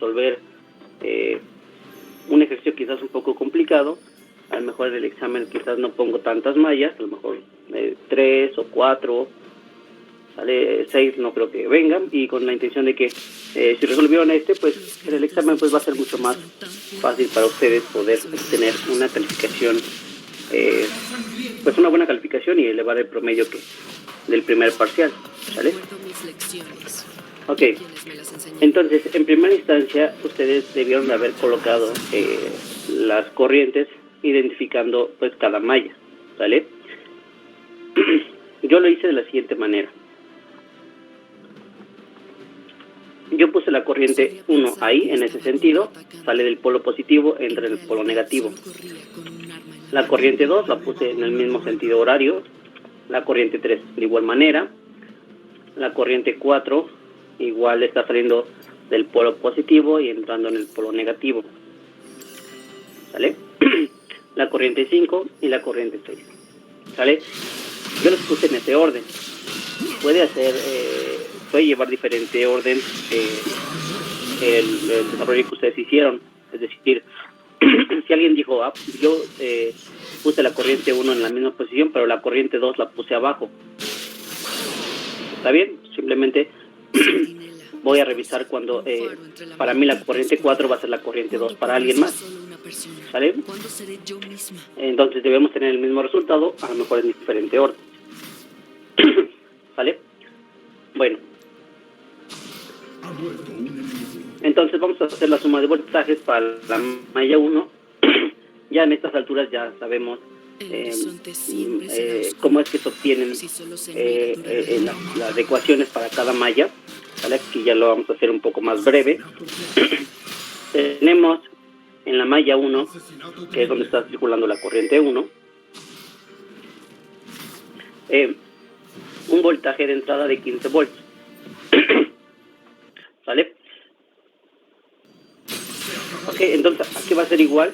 resolver un ejercicio quizás un poco complicado, a lo mejor en el examen quizás no pongo tantas mallas, a lo mejor 3 o 4, ¿sale? 6 no creo que vengan, y con la intención de que si resolvieron pues en el examen pues va a ser mucho más fácil para ustedes poder obtener una calificación, pues una buena calificación y elevar el promedio del primer parcial, ¿sale? Ok, entonces en primera instancia ustedes debieron de haber colocado las corrientes identificando pues cada malla, ¿sale? Yo lo hice de la siguiente manera. Yo puse la corriente 1 ahí, en ese sentido, sale del polo positivo, entra en el polo negativo. La corriente 2 la puse en el mismo sentido horario, la corriente 3 de igual manera, la corriente 4 igual está saliendo del polo positivo y entrando en el polo negativo, ¿sale? La corriente 5 y la corriente 6, ¿sale? Yo los puse en ese orden. Puede llevar diferente orden el desarrollo que ustedes hicieron. Es decir, si alguien dijo, yo puse la corriente 1 en la misma posición, pero la corriente 2 la puse abajo, ¿está bien? Simplemente voy a revisar cuando para mí la corriente 4 va a ser la corriente 2 para alguien más, ¿sale? Entonces debemos tener el mismo resultado, a lo mejor en diferente orden. ¿Vale? Bueno, entonces vamos a hacer la suma de voltajes para la malla 1. Ya en estas alturas ya sabemos cómo es que se obtienen las ecuaciones para cada malla, ¿vale? Aquí ya lo vamos a hacer un poco más breve. Tenemos en la malla 1, que es donde está circulando la corriente 1, un voltaje de entrada de 15 volts. ¿Vale? Ok, entonces, ¿qué va a ser igual?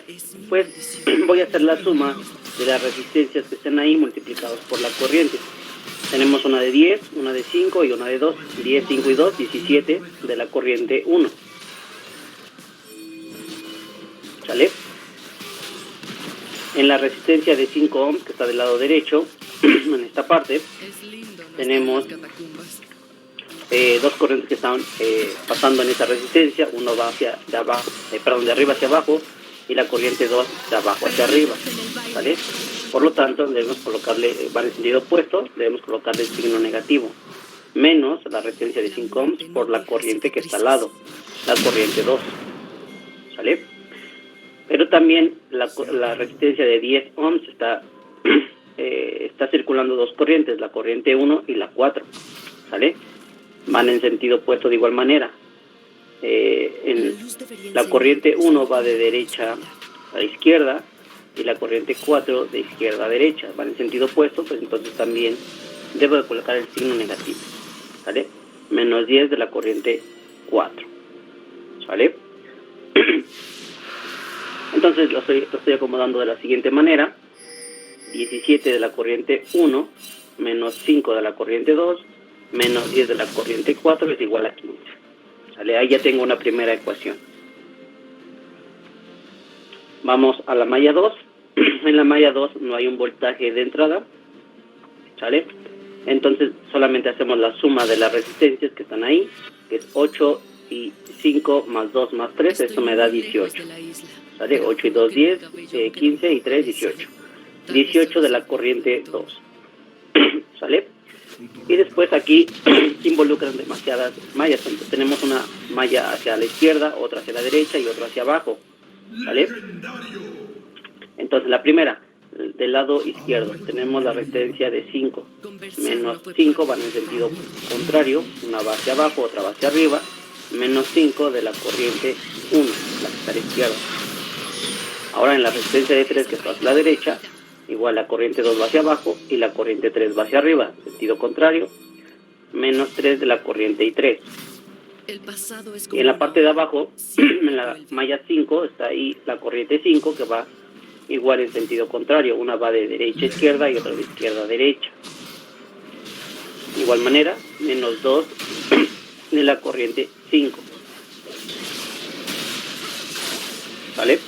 Pues voy a hacer la suma de las resistencias que estén ahí multiplicados por la corriente. Tenemos una de 10, una de 5 y una de 2. 10, 5 y 2, 17 de la corriente 1. ¿Sale? En la resistencia de 5 ohms, que está del lado derecho, en esta parte, tenemos dos corrientes que están pasando en esa resistencia. Uno va de arriba hacia abajo, y la corriente 2 de abajo hacia arriba, ¿vale? Por lo tanto, debemos colocarle, va en sentido opuesto, debemos colocarle el signo negativo, menos la resistencia de 5 ohms por la corriente que está al lado, la corriente 2, ¿sale? Pero también la resistencia de 10 ohms está circulando dos corrientes, la corriente 1 y la 4, ¿sale? Van en sentido opuesto de igual manera. La corriente 1 va de derecha a izquierda y la corriente 4 de izquierda a derecha. Van en sentido opuesto, pues entonces también debo de colocar el signo negativo, ¿vale? Menos 10 de la corriente 4, ¿vale? Entonces lo estoy acomodando de la siguiente manera. 17 de la corriente 1 menos 5 de la corriente 2 menos 10 de la corriente 4 es igual a 15. ¿Sale? Ahí ya tengo una primera ecuación. Vamos a la malla 2. En la malla 2 no hay un voltaje de entrada, ¿sale? Entonces solamente hacemos la suma de las resistencias que están ahí, que es 8 y 5 más 2 más 3, esto me da 18. ¿Sale? 8 y 2, 10, 15 y 3, 18. 18 de la corriente 2. ¿Sale? Y después aquí se involucran demasiadas mallas. Entonces tenemos una malla hacia la izquierda, otra hacia la derecha y otra hacia abajo, ¿vale? Entonces la primera, del lado izquierdo, tenemos la resistencia de 5. Menos 5 van en sentido contrario, una va hacia abajo, otra va hacia arriba. Menos 5 de la corriente 1, la que está a la izquierda. Ahora en la resistencia de 3, que está hacia la derecha, igual la corriente 2 va hacia abajo y la corriente 3 va hacia arriba, sentido contrario, menos 3 de la corriente 3. Y en la parte de abajo, en la malla 5, está ahí la corriente 5 que va igual en sentido contrario, una va de derecha a izquierda y otra de izquierda a derecha. De igual manera, menos 2 de la corriente 5. ¿vale?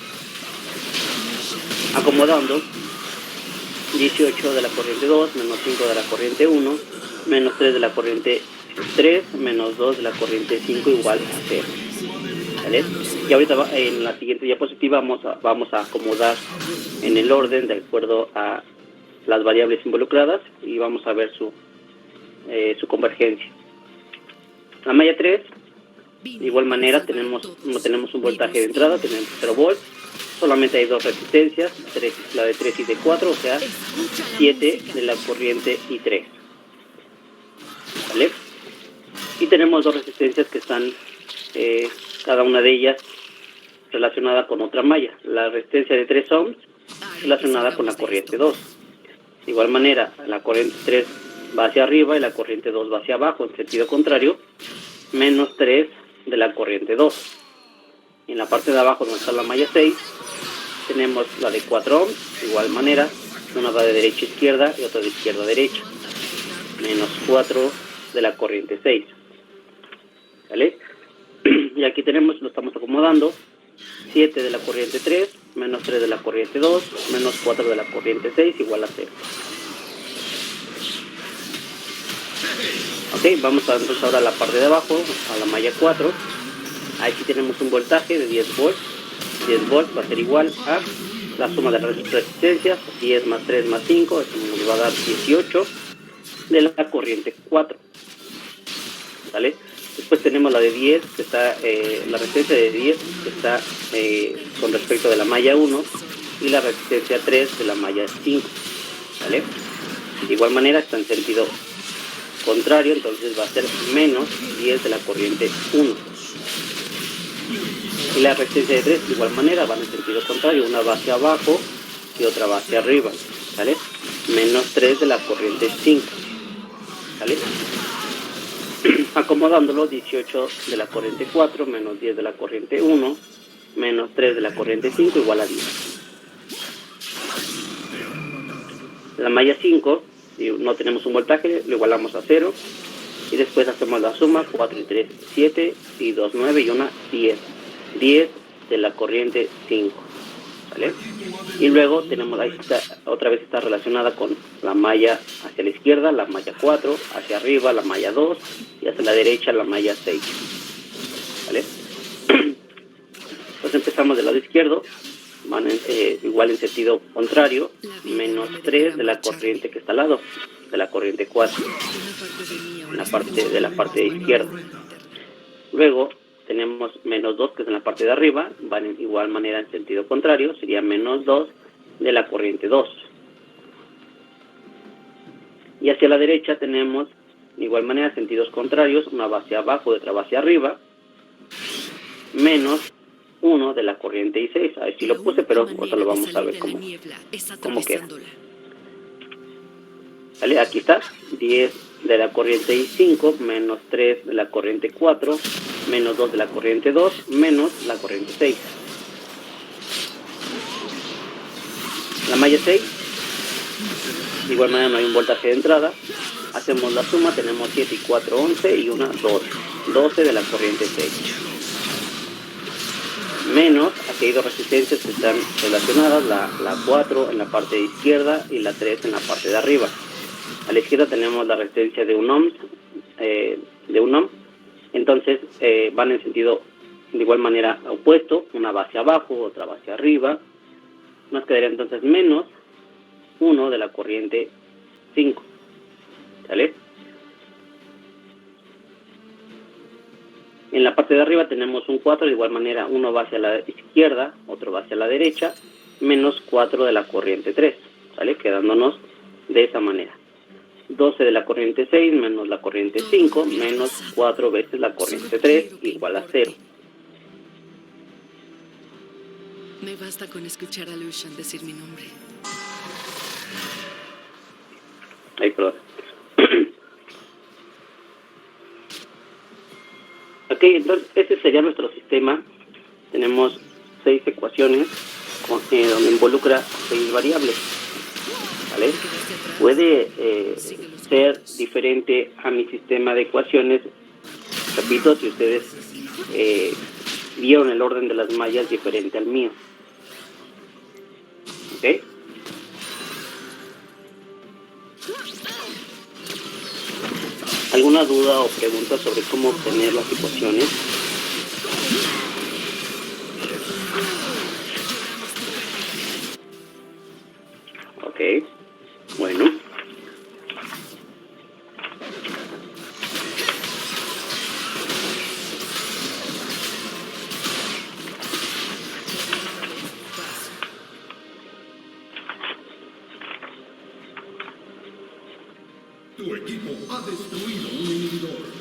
Acomodando 18 de la corriente 2, menos 5 de la corriente 1, menos 3 de la corriente 3, menos 2 de la corriente 5 igual a 0. ¿Vale? Y ahorita en la siguiente diapositiva vamos a acomodar en el orden de acuerdo a las variables involucradas y vamos a ver su convergencia. La malla 3, de igual manera no tenemos un voltaje de entrada, tenemos 0 volts, solamente hay dos resistencias, la de 3 y de 4, o sea, 7 de la corriente y 3. ¿Vale? Y tenemos dos resistencias que están, cada una de ellas relacionada con otra malla. La resistencia de 3 ohms relacionada con la corriente 2. De igual manera, la corriente 3 va hacia arriba y la corriente 2 va hacia abajo, en sentido contrario, menos 3 de la corriente 2. En la parte de abajo, donde está la malla 6, tenemos la de 4 ohms, de igual manera, una va de derecha a izquierda y otra de izquierda a derecha, menos 4 de la corriente 6. ¿Vale? Y aquí tenemos, lo estamos acomodando, 7 de la corriente 3, menos 3 de la corriente 2, menos 4 de la corriente 6, igual a 0. Ok, vamos a entonces ahora a la parte de abajo, a la malla 4. Aquí tenemos un voltaje de 10 volts. 10 volts va a ser igual a la suma de las resistencias, 10 más 3 más 5, eso nos va a dar 18 de la corriente 4. ¿Vale? Después tenemos la de 10, que está, la resistencia de 10, que está con respecto de la malla 1, y la resistencia 3 de la malla 5. ¿Vale? De igual manera está en sentido contrario, entonces va a ser menos 10 de la corriente 1. Y la resistencia de 3 de igual manera van en sentido contrario, una va hacia abajo y otra va hacia arriba, ¿vale? Menos 3 de la corriente 5, ¿vale? Acomodándolo, 18 de la corriente 4, menos 10 de la corriente 1, menos 3 de la corriente 5 igual a 10. La malla 5, si no tenemos un voltaje, lo igualamos a 0. Y después hacemos la suma, 4 y 3, 7, y 2, 9 y 1, 10. 10 de la corriente 5. ¿Vale? Y luego tenemos, ahí está, otra vez está relacionada con la malla hacia la izquierda, la malla 4, hacia arriba la malla 2 y hacia la derecha la malla 6. ¿Vale? Entonces empezamos del lado izquierdo, van igual en sentido contrario, menos 3 de la corriente que está al lado, de la corriente 4, en la parte de izquierda. Luego tenemos menos 2, que es en la parte de arriba, van en igual manera en sentido contrario, sería menos 2 de la corriente 2. Y hacia la derecha tenemos, de igual manera, sentidos contrarios, una va hacia abajo y otra va hacia arriba, menos 1 de la corriente 6. Ahí sí lo puse, pero ahora lo vamos a ver cómo queda. ¿Vale? Aquí está, 10 de la corriente 5, menos 3 de la corriente 4, menos 2 de la corriente 2, menos la corriente 6. La malla 6, de igual manera no hay un voltaje de entrada, hacemos la suma, tenemos 7 y 4, 11 y 1, 12. 12 de la corriente 6. Menos, aquí hay dos resistencias que están relacionadas, la 4 en la parte izquierda y la 3 en la parte de arriba. A la izquierda tenemos la resistencia de 1 ohm, entonces van en sentido de igual manera opuesto, una va hacia abajo, otra va hacia arriba. Nos quedaría entonces menos 1 de la corriente 5, ¿vale? En la parte de arriba tenemos un 4, de igual manera uno va hacia la izquierda, otro va hacia la derecha, menos 4 de la corriente 3, ¿vale? Quedándonos de esa manera. 12 de la corriente 6 menos la corriente 5 menos 4 veces la corriente 3 igual a 0. Me basta con escuchar a Lucian decir mi nombre. Ay, perdón. Ok, entonces ese sería nuestro sistema. Tenemos 6 ecuaciones donde involucra 6 variables. ¿Vale? Puede ser diferente a mi sistema de ecuaciones. Repito, si ustedes vieron el orden de las mallas diferente al mío. ¿Ok? ¿Alguna duda o pregunta sobre cómo obtener las ecuaciones? Ok, bueno. Tu equipo ha destruido un inhibidor.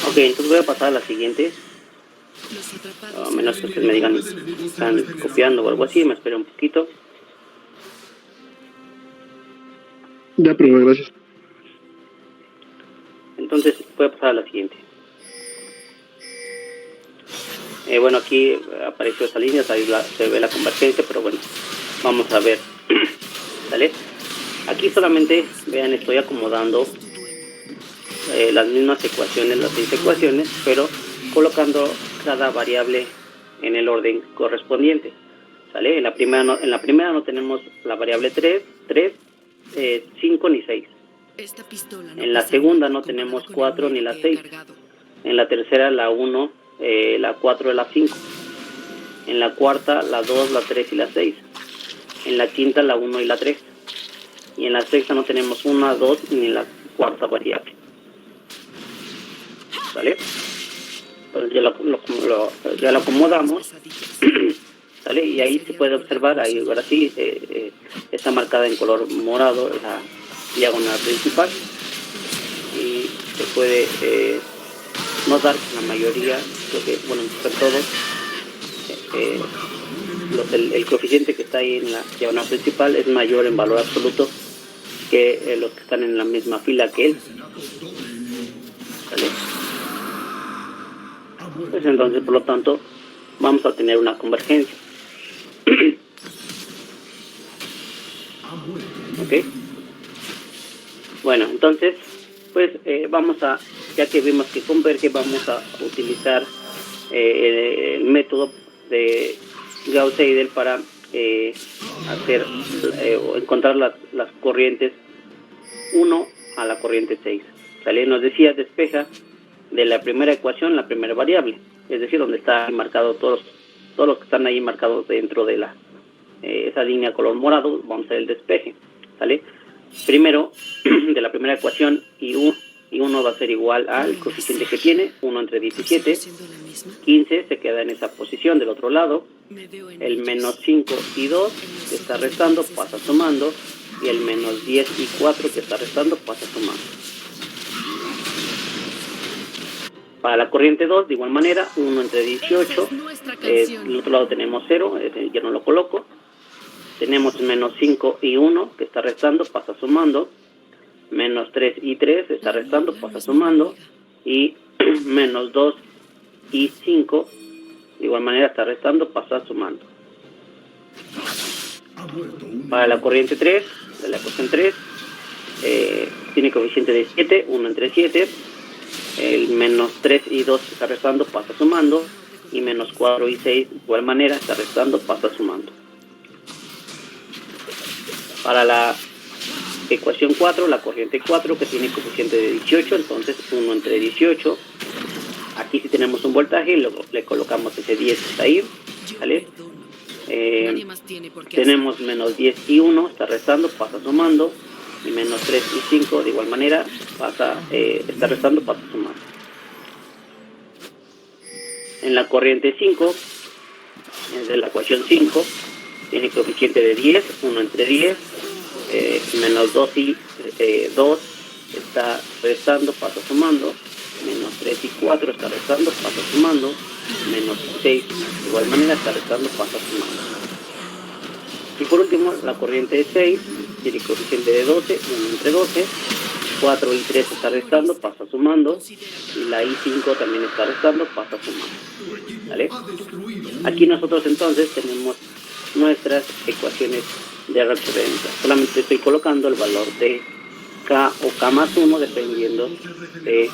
Ok, entonces voy a pasar a la siguiente. Los atrapados. A menos que ustedes me digan que están copiando o algo así, me espero un poquito. Ya, pero gracias. Entonces voy a pasar a la siguiente. Bueno, aquí apareció esa línea, se ve la convergencia, pero bueno, vamos a ver. ¿Vale? Aquí solamente, vean, estoy acomodando las mismas ecuaciones, las 6 ecuaciones, pero colocando cada variable en el orden correspondiente. ¿Sale? En la primera no tenemos la variable 3, 5 ni 6. Esta pistola no En la pesa segunda nada no comparado tenemos con 4 el ni la que he 6. cargado. En la tercera la 1, la 4 y la 5. En la cuarta la 2, la 3 y la 6. En la quinta la 1 y la 3. Y en la sexta no tenemos 1, 2 ni la cuarta variable. ¿Vale? Entonces ya lo acomodamos. ¿Vale? Y ahí se puede observar, ahí ahora sí, está marcada en color morado la diagonal principal. Y se puede notar que la mayoría, creo que, bueno, sobre todo, el coeficiente que está ahí en la diagonal principal es mayor en valor absoluto que los que están en la misma fila que él. ¿Vale? Pues entonces, por lo tanto, vamos a tener una convergencia. ¿Ok? Bueno, entonces, pues vamos a, ya que vimos que converge, vamos a utilizar el método de Gauss-Seidel para hacer o encontrar las corrientes 1 a la corriente 6. ¿Sale? Nos decía, despeja de la primera ecuación la primera variable, es decir, donde está marcado todos los que están ahí marcados dentro de esa línea color morado, vamos a hacer el despeje. ¿Sale? Primero, de la primera ecuación, I1 va a ser igual al coeficiente que tiene, 1 entre 17, 15 se queda en esa posición del otro lado, el menos 5 y 2 que está restando pasa sumando, y el menos 10 y 4 que está restando pasa sumando. Para la corriente 2, de igual manera, 1 entre 18, del otro lado tenemos 0, ya no lo coloco. Tenemos menos 5 y 1 que está restando, pasa sumando. Menos 3 y 3 está restando, pasa sumando. Y menos 2 y 5, de igual manera está restando, pasa sumando. Para la corriente 3, de la ecuación 3, tiene coeficiente de 7, 1 entre 7. El menos 3 y 2 está restando, pasa sumando. Y menos 4 y 6, de igual manera está restando, pasa sumando. Para la ecuación 4, la corriente 4, que tiene coeficiente de 18, entonces 1 entre 18. Aquí sí tenemos un voltaje, luego le colocamos ese 10 que está ahí. ¿Vale? Tenemos menos 10 y 1, está restando, pasa sumando. Y menos 3 y 5, de igual manera, está restando, pasa sumando. En la corriente 5, de la ecuación 5, tiene coeficiente de 10, 1 entre 10, menos 2 y 2 está restando, pasa sumando, menos 3 y 4 está restando, pasa sumando, menos 6 de igual manera está restando, pasa sumando. Y por último, la corriente 6 tiene coeficiente de 12, 1 entre 12, 4 y 3 está restando, pasa sumando, y la I5 también está restando, pasa sumando. ¿Vale? Aquí nosotros entonces tenemos nuestras ecuaciones de recurrencia. Solamente estoy colocando el valor de K o K más 1 dependiendo de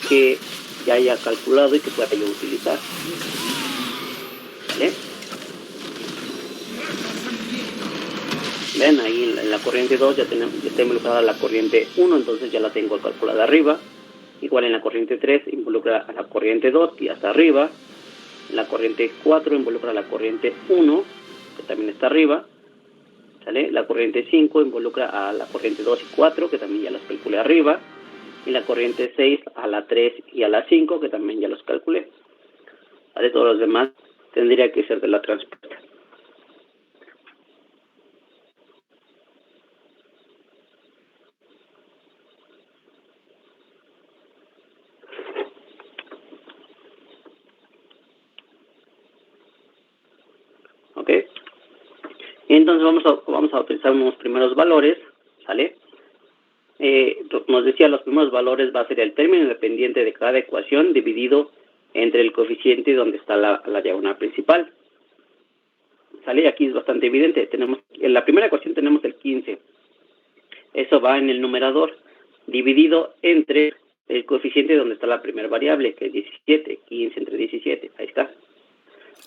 que ya haya calculado y que pueda yo utilizar. ¿Vale? Ven, ahí en la corriente 2 ya está involucrada la corriente 1, entonces ya la tengo calculada arriba. Igual en la corriente 3 involucra a la corriente 2, que ya está arriba. En la corriente 4 involucra a la corriente 1, que también está arriba. ¿Sale? La corriente 5 involucra a la corriente 2 y 4, que también ya las calculé arriba. Y la corriente 6 a la 3 y a la 5, que también ya los calculé. ¿Vale? Todos los demás tendría que ser de la transpuesta. ¿Ok? Y entonces vamos a utilizar unos primeros valores, ¿sale? Nos decía, los primeros valores va a ser el término independiente de cada ecuación dividido entre el coeficiente donde está la diagonal principal. ¿Sale? Aquí es bastante evidente. Tenemos, en la primera ecuación tenemos el 15. Eso va en el numerador, dividido entre el coeficiente donde está la primera variable, que es 17, 15 entre 17, ahí está.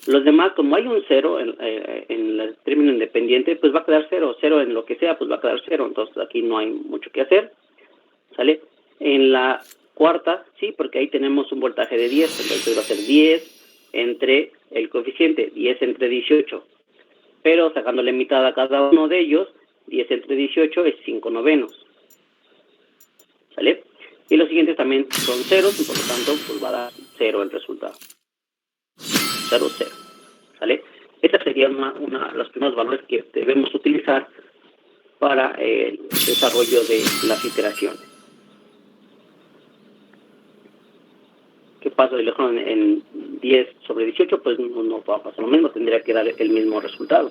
Los demás, como hay un 0 en el término independiente, pues va a quedar 0. 0 en lo que sea, pues va a quedar 0. Entonces aquí no hay mucho que hacer. ¿Sale? En la cuarta, sí, porque ahí tenemos un voltaje de 10. Entonces va a ser 10 entre el coeficiente, 10 entre 18. Pero sacándole mitad a cada uno de ellos, 10 entre 18 es 5 novenos. ¿Sale? Y los siguientes también son ceros, y por lo tanto, pues va a dar 0 el resultado. 0, 0. ¿Sale? Estos serían los primeros valores que debemos utilizar para el desarrollo de las iteraciones. ¿Qué pasa si lo dejo en 10 sobre 18? Pues no va a pasar lo mismo, tendría que dar el mismo resultado.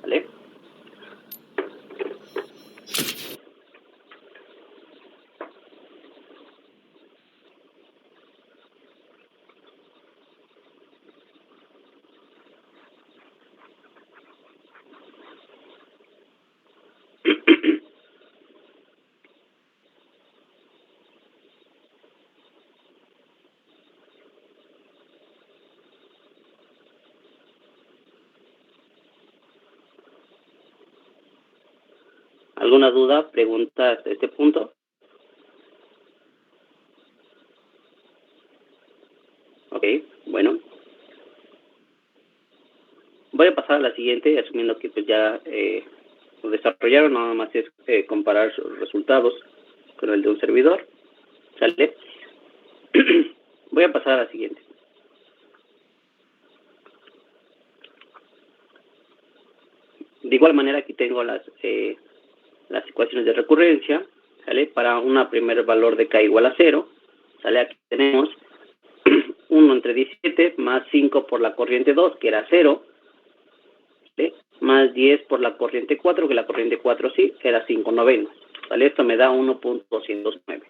¿Vale? ¿Alguna duda, pregunta hasta este punto? Ok, bueno. Voy a pasar a la siguiente, asumiendo que pues ya lo desarrollaron, nada más es comparar sus resultados con el de un servidor. ¿Sale? Voy a pasar a la siguiente. De igual manera aquí tengo las ecuaciones de recurrencia, ¿sale? Para un primer valor de K igual a 0, ¿sale? Aquí tenemos 1 entre 17 más 5 por la corriente 2, que era 0, ¿vale? Más 10 por la corriente 4, que la corriente 4 sí, que era 5 novenos, ¿vale? Esto me da 1.209,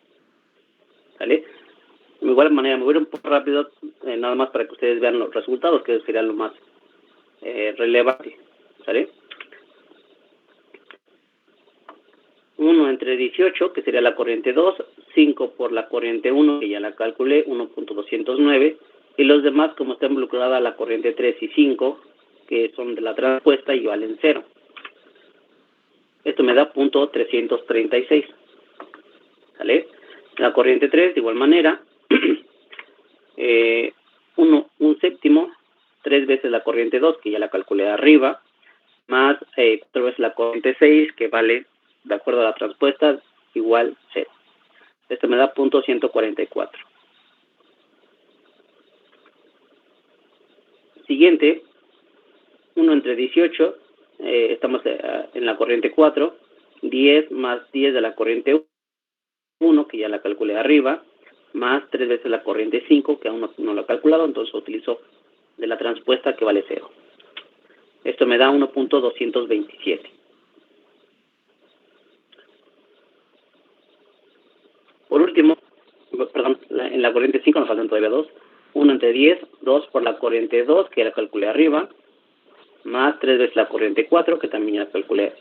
¿vale? De igual manera, me voy a ir un poco rápido, nada más para que ustedes vean los resultados, que sería lo más relevante, ¿sale? 1 entre 18, que sería la corriente 2, 5 por la corriente 1, que ya la calculé, 1.209, y los demás, como está involucrada la corriente 3 y 5, que son de la transpuesta y valen 0. Esto me da .336, ¿vale? La corriente 3, de igual manera, un séptimo, 3 veces la corriente 2, que ya la calculé arriba, más 4 veces la corriente 6, que vale, de acuerdo a la transpuesta, igual 0. Esto me da .144. Siguiente, 1 entre 18, estamos en la corriente 4, 10 más 10 de la corriente 1, que ya la calculé arriba, más 3 veces la corriente 5, que aún no lo he calculado, entonces utilizo de la transpuesta, que vale 0. Esto me da 1.227. Por último, perdón, en la corriente 5 nos faltan todavía 2. 1 entre 10, 2 por la corriente 2, que ya la calculé arriba, más 3 veces la corriente 4, que también ya la calculé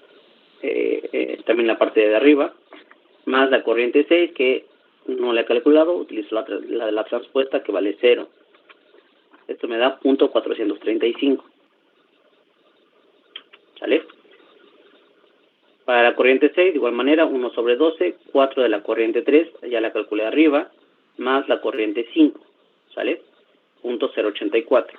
también la parte de arriba, más la corriente 6, que no la he calculado, utilizo la de la transpuesta, que vale 0. Esto me da .435. ¿Sale? Para la corriente 6, de igual manera, 1 sobre 12, 4 de la corriente 3, ya la calculé arriba, más la corriente 5, ¿sale? .084.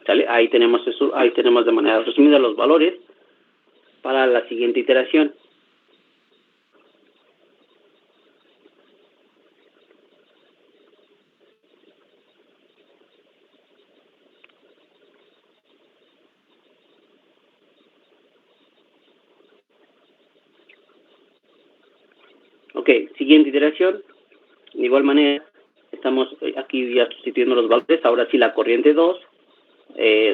¿Sale? Ahí tenemos de manera resumida los valores para la siguiente iteración. Ok, siguiente iteración. De igual manera, estamos aquí ya sustituyendo los valores. Ahora sí, la corriente 2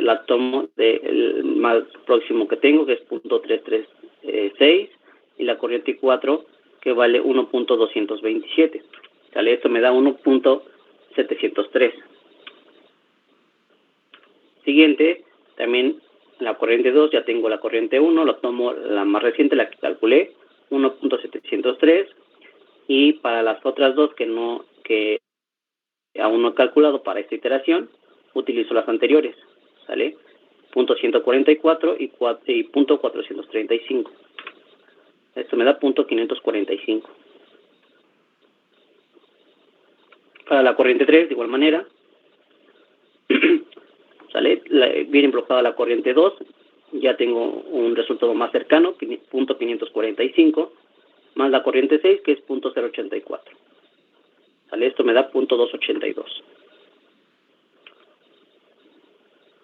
la tomo del más próximo que tengo, que es .336, y la corriente 4, que vale 1.227. ¿Sale? Esto me da 1.703. Siguiente, también la corriente 2, ya tengo la corriente 1, lo tomo la más reciente, la que calculé, 1.703, y para las otras dos que aún no he calculado para esta iteración, utilizo las anteriores, ¿sale? .144 y .435. Esto me da .545. Para la corriente 3, de igual manera, ¿sale? Viene bloqueada la corriente 2, ya tengo un resultado más cercano, .545, más la corriente 6, que es .084. ¿Sale? Esto me da .282.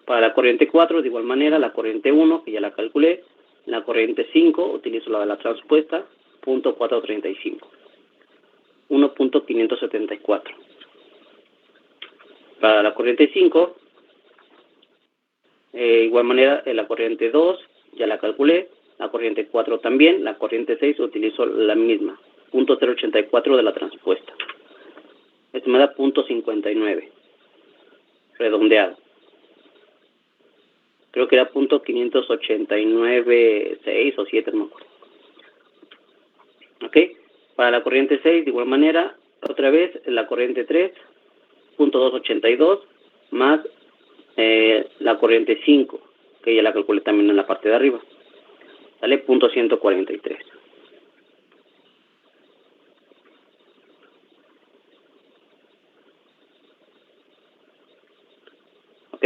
Para la corriente 4, de igual manera, la corriente 1, que ya la calculé, la corriente 5, utilizo la de la transpuesta, .435. 1.574. Para la corriente 5, igual manera, la corriente 2, ya la calculé, la corriente 4 también, la corriente 6 utilizo la misma, .084 de la transpuesta. Esto me da .59, redondeado. Creo que era .589.6 o 7, no me acuerdo. ¿Ok? Para la corriente 6, de igual manera, otra vez, la corriente 3, .282, más la corriente 5, que ya la calculé también en la parte de arriba. ¿Sale? .143. ¿Ok?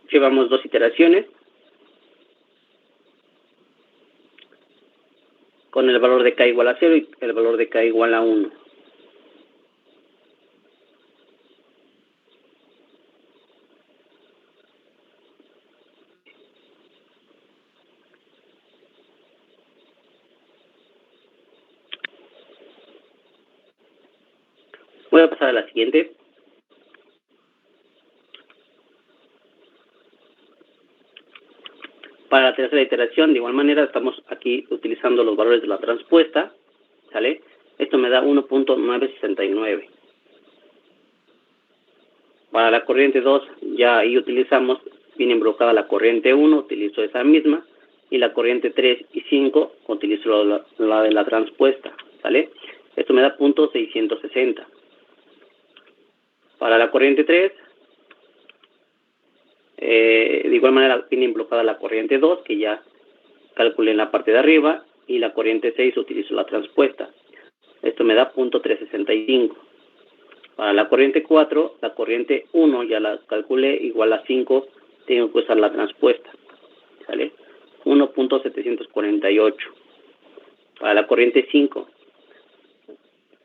Llevamos dos iteraciones con el valor de K igual a 0 y el valor de K igual a 1. Voy a pasar a la siguiente. Para la tercera iteración, de igual manera, estamos aquí utilizando los valores de la transpuesta, ¿sale? Esto me da 1.969. Para la corriente 2, ya ahí utilizamos, viene bloqueada la corriente 1, utilizo esa misma, y la corriente 3 y 5, utilizo la de la transpuesta, ¿sale? Esto me da .660. Para la corriente 3, de igual manera viene bloqueada la corriente 2, que ya calculé en la parte de arriba, y la corriente 6 utilizo la transpuesta. Esto me da .365. Para la corriente 4, la corriente 1 ya la calculé, igual a 5, tengo que usar la transpuesta, ¿sale? 1.748. Para la corriente 5,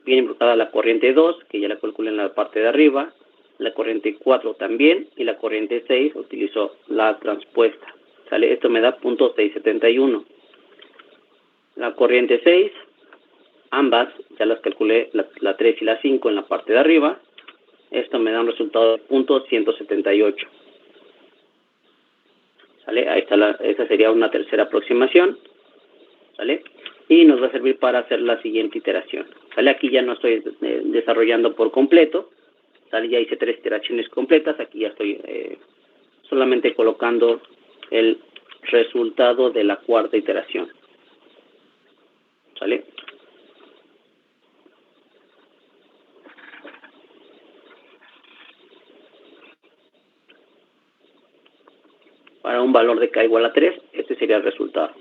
viene bloqueada la corriente 2, que ya la calculé en la parte de arriba, la corriente 4 también, y la corriente 6 utilizo la transpuesta, ¿sale? Esto me da .671. La corriente 6, ambas ya las calculé, la 3 y la 5 en la parte de arriba, Esto me da un resultado de .178. ¿Sale? Ahí está esa sería una tercera aproximación. ¿Sale? Y nos va a servir para hacer la siguiente iteración. ¿Sale? Aquí ya no estoy desarrollando por completo. ¿Sale? Ya hice 3 iteraciones completas. Aquí ya estoy solamente colocando el resultado de la cuarta iteración. ¿Sale? Para un valor de k igual a 3, este sería el resultado.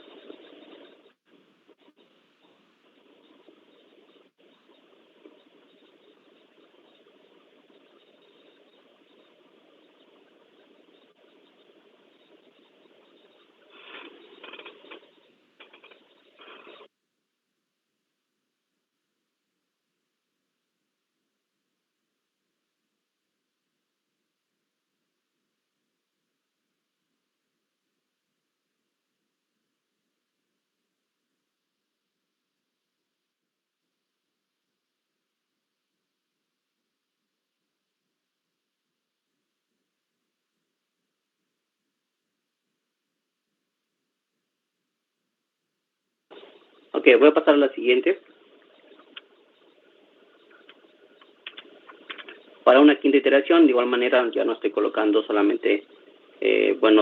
Ok, voy a pasar a la siguiente. Para una quinta iteración, de igual manera, ya no estoy colocando solamente,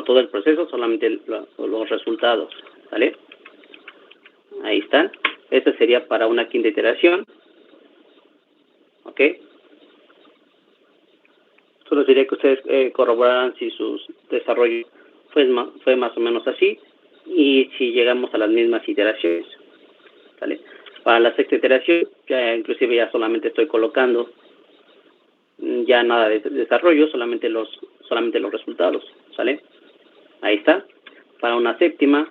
todo el proceso, solamente los resultados, ¿vale? Ahí están. Esta sería para una quinta iteración. ¿Ok? Solo sería que ustedes corroboraran si su desarrollo fue más o menos así y si llegamos a las mismas iteraciones. ¿Vale? Para la sexta iteración, inclusive ya solamente estoy colocando ya nada de desarrollo, solamente los resultados, ¿sale? Ahí está. Para una séptima,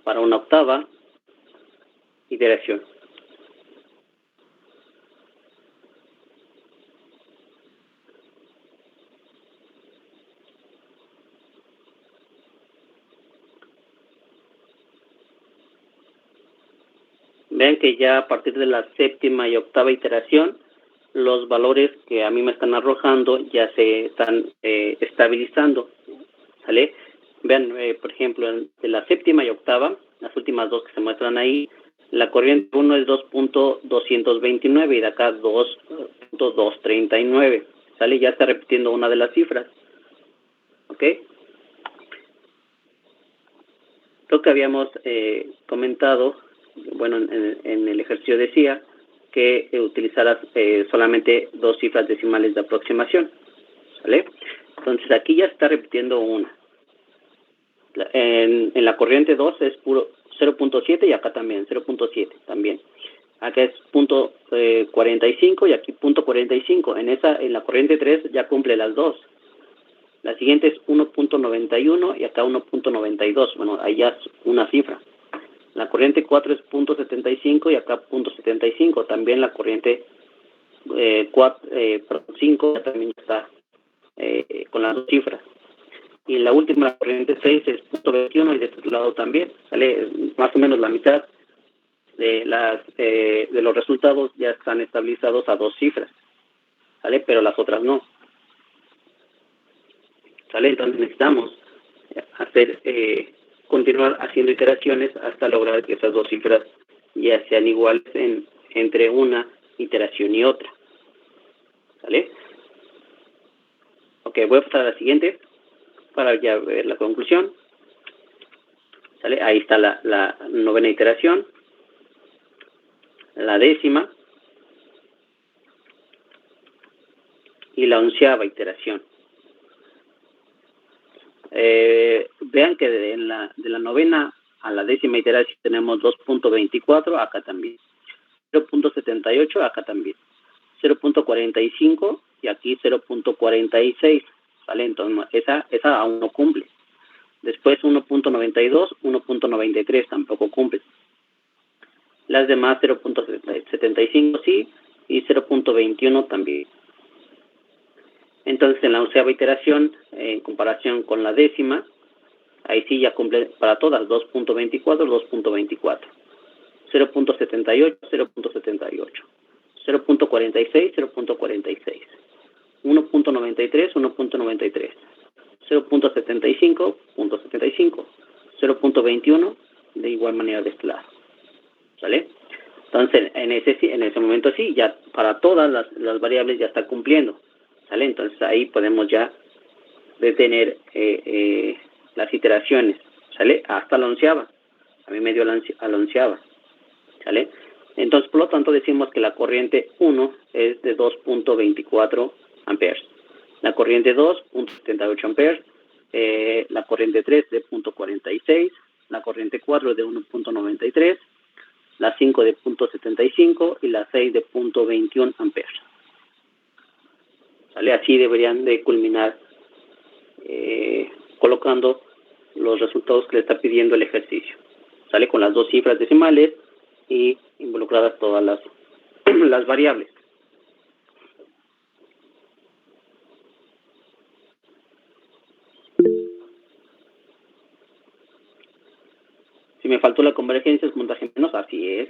para una octava iteración. Vean que ya a partir de la séptima y octava iteración, los valores que a mí me están arrojando ya se están estabilizando, ¿sale? Vean, por ejemplo, de la séptima y octava, las últimas dos que se muestran ahí, la corriente 1 es 2.229 y de acá 2.239, ¿sale? Ya está repitiendo una de las cifras, ¿ok? Lo que habíamos comentado, bueno, en el ejercicio decía que utilizaras solamente 2 cifras decimales de aproximación, ¿vale? Entonces aquí ya está repitiendo una. En la corriente 2 es puro 0.7 y acá también 0.7 también. Acá es .45 y aquí .45. En la corriente 3 ya cumple las dos. La siguiente es 1.91 y acá 1.92. Bueno, ahí ya es una cifra. La corriente 4 es .75 y acá .75. También la corriente 5 también está con las dos cifras. Y la última, la corriente 6 es .21 y de este lado también. Sale más o menos la mitad de los resultados ya están estabilizados a 2 cifras. ¿Sale? Pero las otras no. ¿Sale? Entonces necesitamos continuar haciendo iteraciones hasta lograr que esas 2 cifras ya sean iguales entre una iteración y otra. ¿Sale? Ok, voy a pasar a la siguiente para ya ver la conclusión. ¿Sale? Ahí está la novena iteración, la décima y la 11ª iteración. Vean que de la novena a la décima iteración tenemos 2.24, acá también, 0.78, acá también, 0.45 y aquí 0.46, ¿vale? Entonces esa aún no cumple. Después 1.92, 1.93 tampoco cumple. Las demás 0.75 sí y 0.21 también. Entonces en la 11ª iteración, en comparación con la décima, ahí sí ya cumple para todas, 2.24, 2.24, 0.78, 0.78, 0.46, 0.46. 1.93, 1.93, 0.75, 0.75, 0.21, de igual manera de este lado, ¿sale? Entonces, en ese momento sí, ya para todas las variables ya está cumpliendo, ¿sale? Entonces ahí podemos ya detener las iteraciones, ¿sale? Hasta la onceava. A mí me dio a la onceava, ¿sale? Entonces, por lo tanto, decimos que la corriente 1 es de 2.24 amperes. La corriente 2, 0.78 amperes. La corriente 3 de 0.46. La corriente 4 de 1.93. La 5 de 0.75 y la 6 de 0.21 amperes. ¿Sale? Así deberían de culminar colocando los resultados que le está pidiendo el ejercicio. ¿Sale? Con las dos cifras decimales y involucradas todas las variables. Si me faltó la convergencia, es puntaje menos, así es.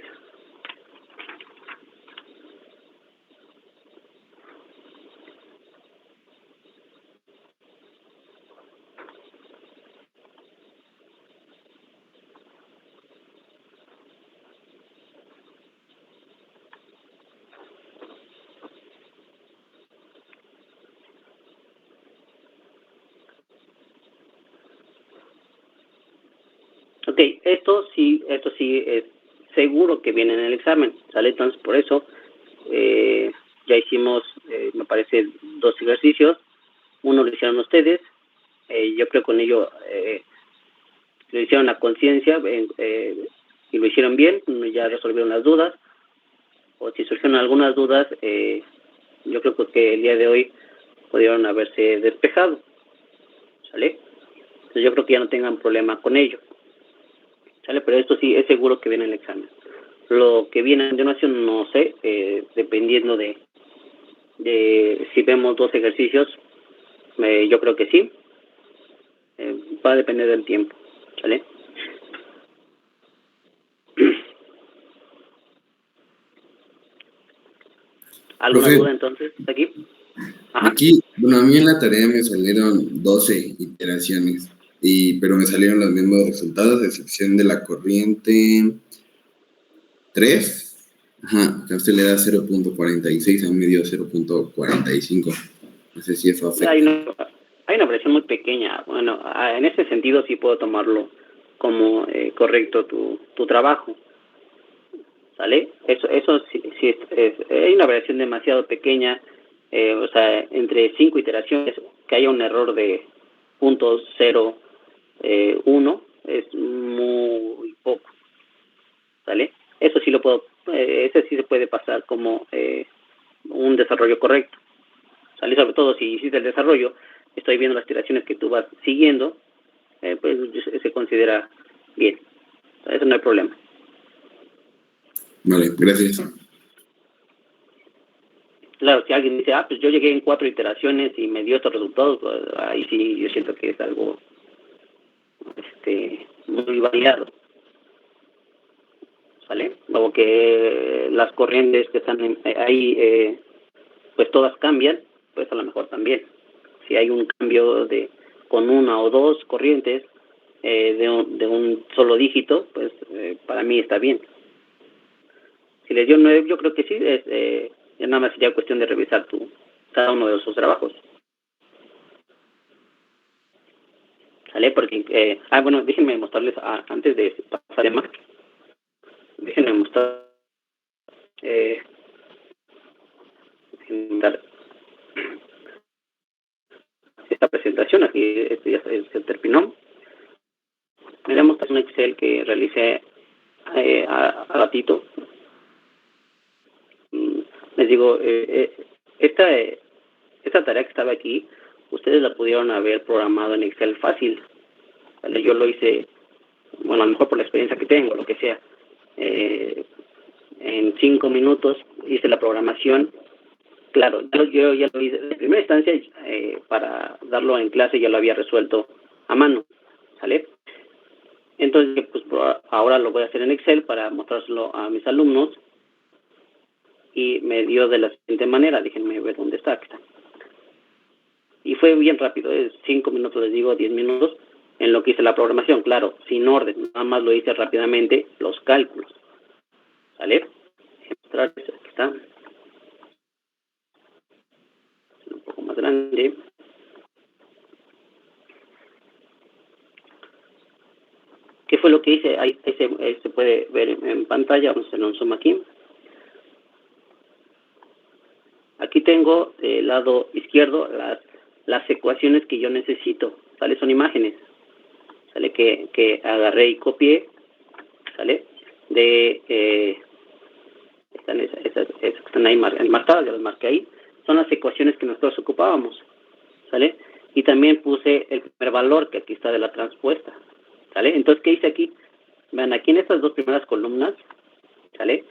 Ok, esto sí es seguro que viene en el examen, ¿sale? Entonces, por eso ya hicimos, me parece, 2 ejercicios. Uno lo hicieron ustedes, yo creo con ello lo hicieron a conciencia y lo hicieron bien, ya resolvieron las dudas. O si surgieron algunas dudas, yo creo que el día de hoy pudieron haberse despejado, ¿sale? Entonces yo creo que ya no tengan problema con ello, ¿sale? Pero esto sí es seguro que viene en el examen. Lo que viene a continuación no sé, dependiendo de si vemos 2 ejercicios, yo creo que sí, va a depender del tiempo, ¿sale? ¿Alguna Profe, duda entonces aquí? Ajá. aquí, bueno, a mí en la tarea me salieron 12 iteraciones, pero me salieron los mismos resultados, a excepción de la corriente 3, ajá, que a usted le da 0.46, a mí me dio 0.45. No sé si eso afecta. Hay una variación muy pequeña. Bueno, en ese sentido sí puedo tomarlo como correcto tu trabajo, ¿sale? Eso sí hay una variación demasiado pequeña, o sea, entre 5 iteraciones, que haya un error de 0.01 es muy poco, ¿sale? Eso sí lo puedo, ese sí se puede pasar como un desarrollo correcto, ¿sale? Sobre todo si hiciste el desarrollo, estoy viendo las iteraciones que tú vas siguiendo, pues se considera bien, eso no hay problema. Vale, gracias. Claro, si alguien dice, pues yo llegué en 4 iteraciones y me dio estos resultados, pues ahí sí yo siento que es algo muy variado, ¿sale? Como que las corrientes que están ahí, pues todas cambian, pues a lo mejor también. Si hay un cambio con 1 o 2 corrientes de un solo dígito, pues para mí está bien. Si les dio 9, yo creo que sí, ya nada más sería cuestión de revisar cada uno de esos trabajos. ¿Sale? Porque, bueno, déjenme mostrarles, antes de pasar de más, déjenme mostrar, esta presentación. Aquí ya se terminó. Me voy a mostrar un Excel que realicé a ratito. Les digo, esta tarea que estaba aquí, ustedes la pudieron haber programado en Excel fácil, ¿vale? Yo lo hice, bueno, a lo mejor por la experiencia que tengo, lo que sea, en 5 minutos hice la programación. Claro, yo ya lo hice en primera instancia, para darlo en clase ya lo había resuelto a mano, ¿sale? Entonces, pues ahora lo voy a hacer en Excel para mostrárselo a mis alumnos, y me dio de la siguiente manera. Déjenme ver dónde está. Aquí está. Y fue bien rápido, 5 minutos, les digo, 10 minutos, en lo que hice la programación, claro, sin orden, nada más lo hice rápidamente, los cálculos, ¿sale? Aquí está, un poco más grande. ¿Qué fue lo que hice? Ahí se puede ver en pantalla, vamos a hacer un zoom aquí. Aquí tengo del lado izquierdo las ecuaciones que yo necesito, ¿sale? Son imágenes, ¿sale? Que agarré y copié, ¿sale? Esas que están ahí marcadas, ya las marqué ahí, son las ecuaciones que nosotros ocupábamos, ¿sale? Y también puse el primer valor que aquí está de la transpuesta, ¿sale? Entonces, ¿qué hice aquí? Vean, aquí en estas dos primeras columnas, ¿sale?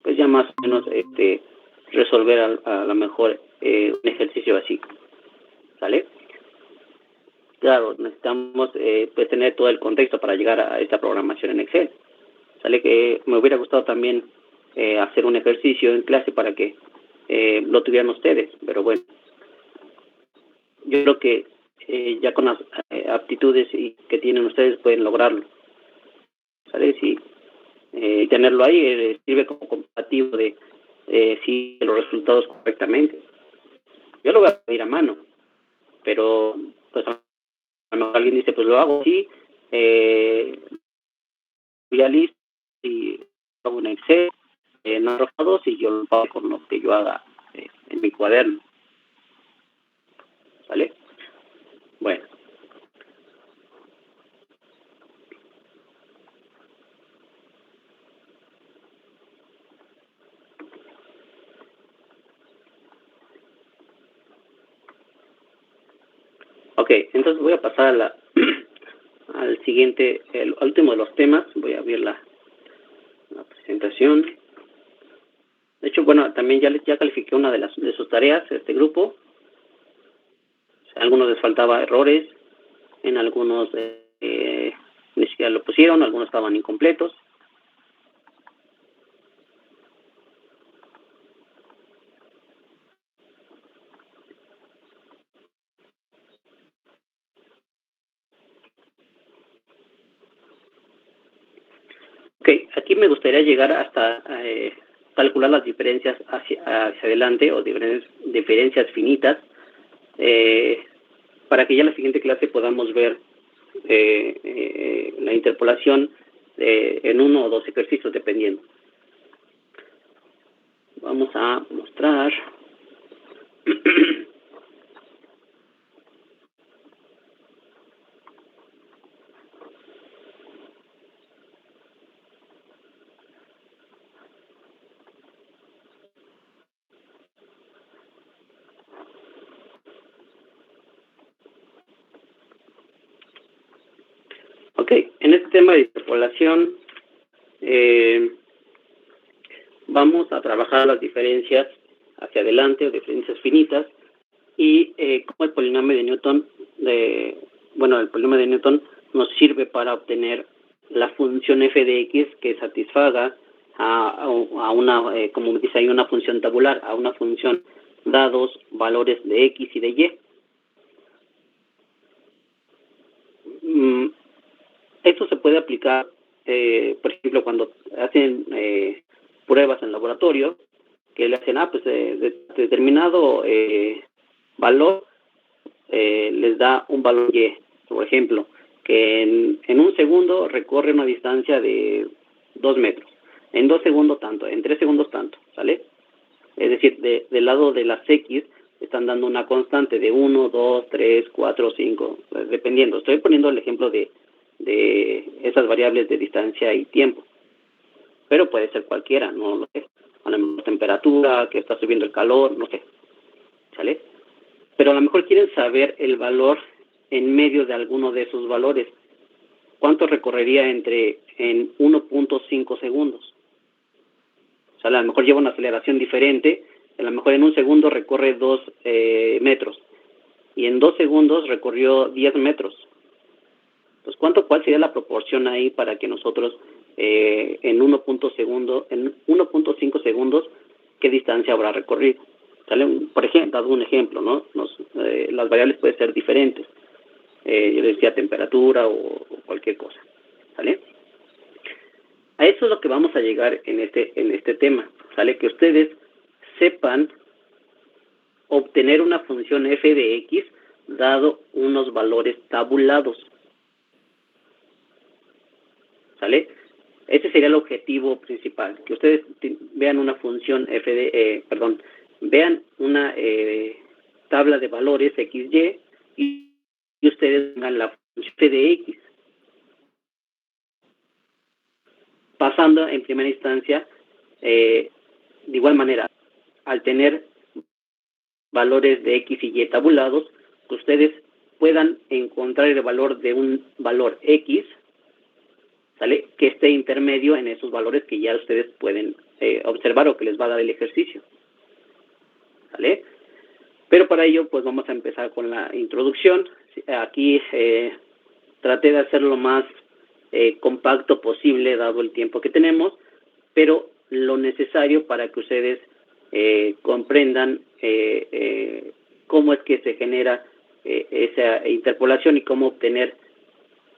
Pues ya más o menos resolver a lo mejor un ejercicio así, ¿sale? Claro, necesitamos pues tener todo el contexto para llegar a esta programación en Excel, ¿sale? Que me hubiera gustado también hacer un ejercicio en clase para que lo tuvieran ustedes, pero bueno, yo creo que ya con las aptitudes que tienen ustedes pueden lograrlo, ¿sale? Sí, tenerlo ahí sirve como comparativo de si los resultados correctamente. Yo lo voy a pedir a mano, pero pues a lo mejor alguien dice, pues lo hago así, ya listo, y hago un Excel, no arrojados, y yo lo pago con lo que yo haga en mi cuaderno, ¿vale? Bueno. Ok, entonces voy a pasar al siguiente, el último de los temas. Voy a abrir la presentación. De hecho, bueno, también ya califiqué una de sus tareas, este grupo. O sea, a algunos les faltaba errores, en algunos ni siquiera lo pusieron, algunos estaban incompletos. Ok, aquí me gustaría llegar hasta calcular las diferencias hacia adelante o diferencias finitas para que ya en la siguiente clase podamos ver la interpolación en 1 o 2 ejercicios dependiendo. Vamos a mostrar. Ok, en este tema de interpolación vamos a trabajar las diferencias hacia adelante o diferencias finitas y cómo el polinomio de Newton, el polinomio de Newton nos sirve para obtener la función f de x que satisfaga a una, como dice ahí, una función tabular, a una función dados valores de x y de y. Esto se puede aplicar, por ejemplo, cuando hacen pruebas en laboratorio, que le hacen, determinado valor les da un valor y, por ejemplo, que en 1 segundo recorre una distancia de 2 metros, en 2 segundos tanto, en 3 segundos tanto, ¿sale? Es decir, del lado de las x están dando una constante de 1, 2, 3, 4, 5, dependiendo. Estoy poniendo el ejemplo de esas variables de distancia y tiempo, pero puede ser cualquiera, no lo sé, a la mejor temperatura, que está subiendo el calor, no sé, ¿sale? Pero a lo mejor quieren saber el valor en medio de alguno de esos valores. ¿Cuánto recorrería en 1.5 segundos? O sea, a lo mejor lleva una aceleración diferente, a lo mejor en 1 segundo recorre 2 metros, y en 2 segundos recorrió 10 metros. Entonces, ¿cuál sería la proporción ahí para que nosotros en 1.5 segundos, qué distancia habrá recorrido? ¿Sale? Por ejemplo, dado un ejemplo, ¿no? Las variables pueden ser diferentes. Yo decía temperatura o cualquier cosa. ¿Sale? A eso es lo que vamos a llegar en este tema. ¿Sale? Que ustedes sepan obtener una función f de x dado unos valores tabulados. ¿Sale? Ese sería el objetivo principal, que ustedes vean una función vean una tabla de valores XY y ustedes tengan la función f de x. Pasando en primera instancia, de igual manera, al tener valores de x y y tabulados, que ustedes puedan encontrar el valor de un valor x, ¿sale? Que esté intermedio en esos valores que ya ustedes pueden observar o que les va a dar el ejercicio, ¿sale? Pero para ello, pues vamos a empezar con la introducción. Aquí traté de hacerlo lo más compacto posible, dado el tiempo que tenemos, pero lo necesario para que ustedes comprendan cómo es que se genera esa interpolación y cómo obtener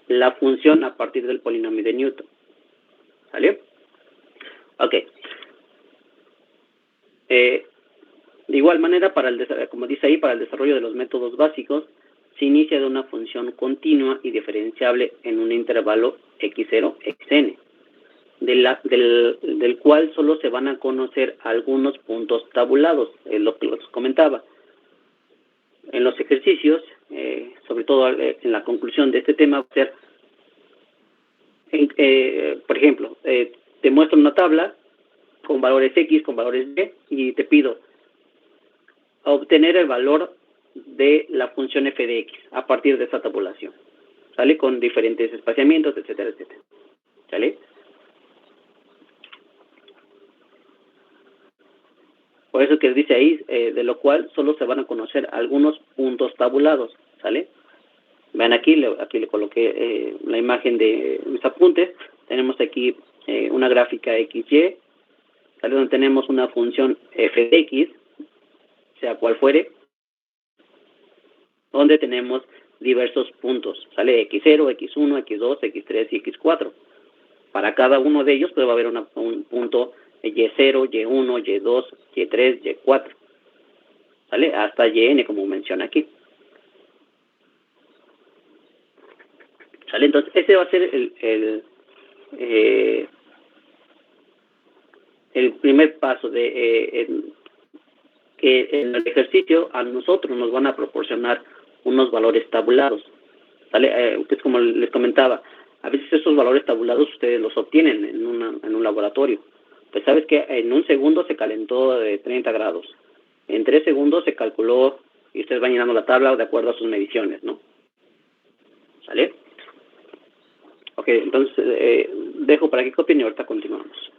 la función a partir del polinomio de Newton. ¿Sale? Ok. De igual manera, como dice ahí, para el desarrollo de los métodos básicos, se inicia de una función continua y diferenciable en un intervalo x0, xn, del cual solo se van a conocer algunos puntos tabulados, lo que les comentaba. En los ejercicios, sobre todo en la conclusión de este tema, va a ser, por ejemplo, te muestro una tabla con valores x, con valores y, y te pido obtener el valor de la función f de x a partir de esta tabulación, ¿sale? Con diferentes espaciamientos, etcétera, etcétera, ¿sale? Por eso que dice ahí, de lo cual solo se van a conocer algunos puntos tabulados, ¿sale? Vean aquí le coloqué la imagen de mis apuntes. Tenemos aquí una gráfica XY, ¿sale? Donde tenemos una función f de x, sea cual fuere, donde tenemos diversos puntos, ¿sale? X0, X1, X2, X3 y X4. Para cada uno de ellos puede haber un punto Y0, Y1, Y2, Y3, Y4, ¿sale? Hasta Yn, como menciona aquí. ¿Sale? Entonces, ese va a ser el primer paso de que en el ejercicio a nosotros nos van a proporcionar unos valores tabulados, ¿sale? Que es como les comentaba, a veces esos valores tabulados ustedes los obtienen en un laboratorio. Pues sabes que en un segundo se calentó de 30 grados, en 3 segundos se calculó y ustedes van llenando la tabla de acuerdo a sus mediciones, ¿no? ¿Sale? Ok, entonces dejo para que copien y ahorita continuamos.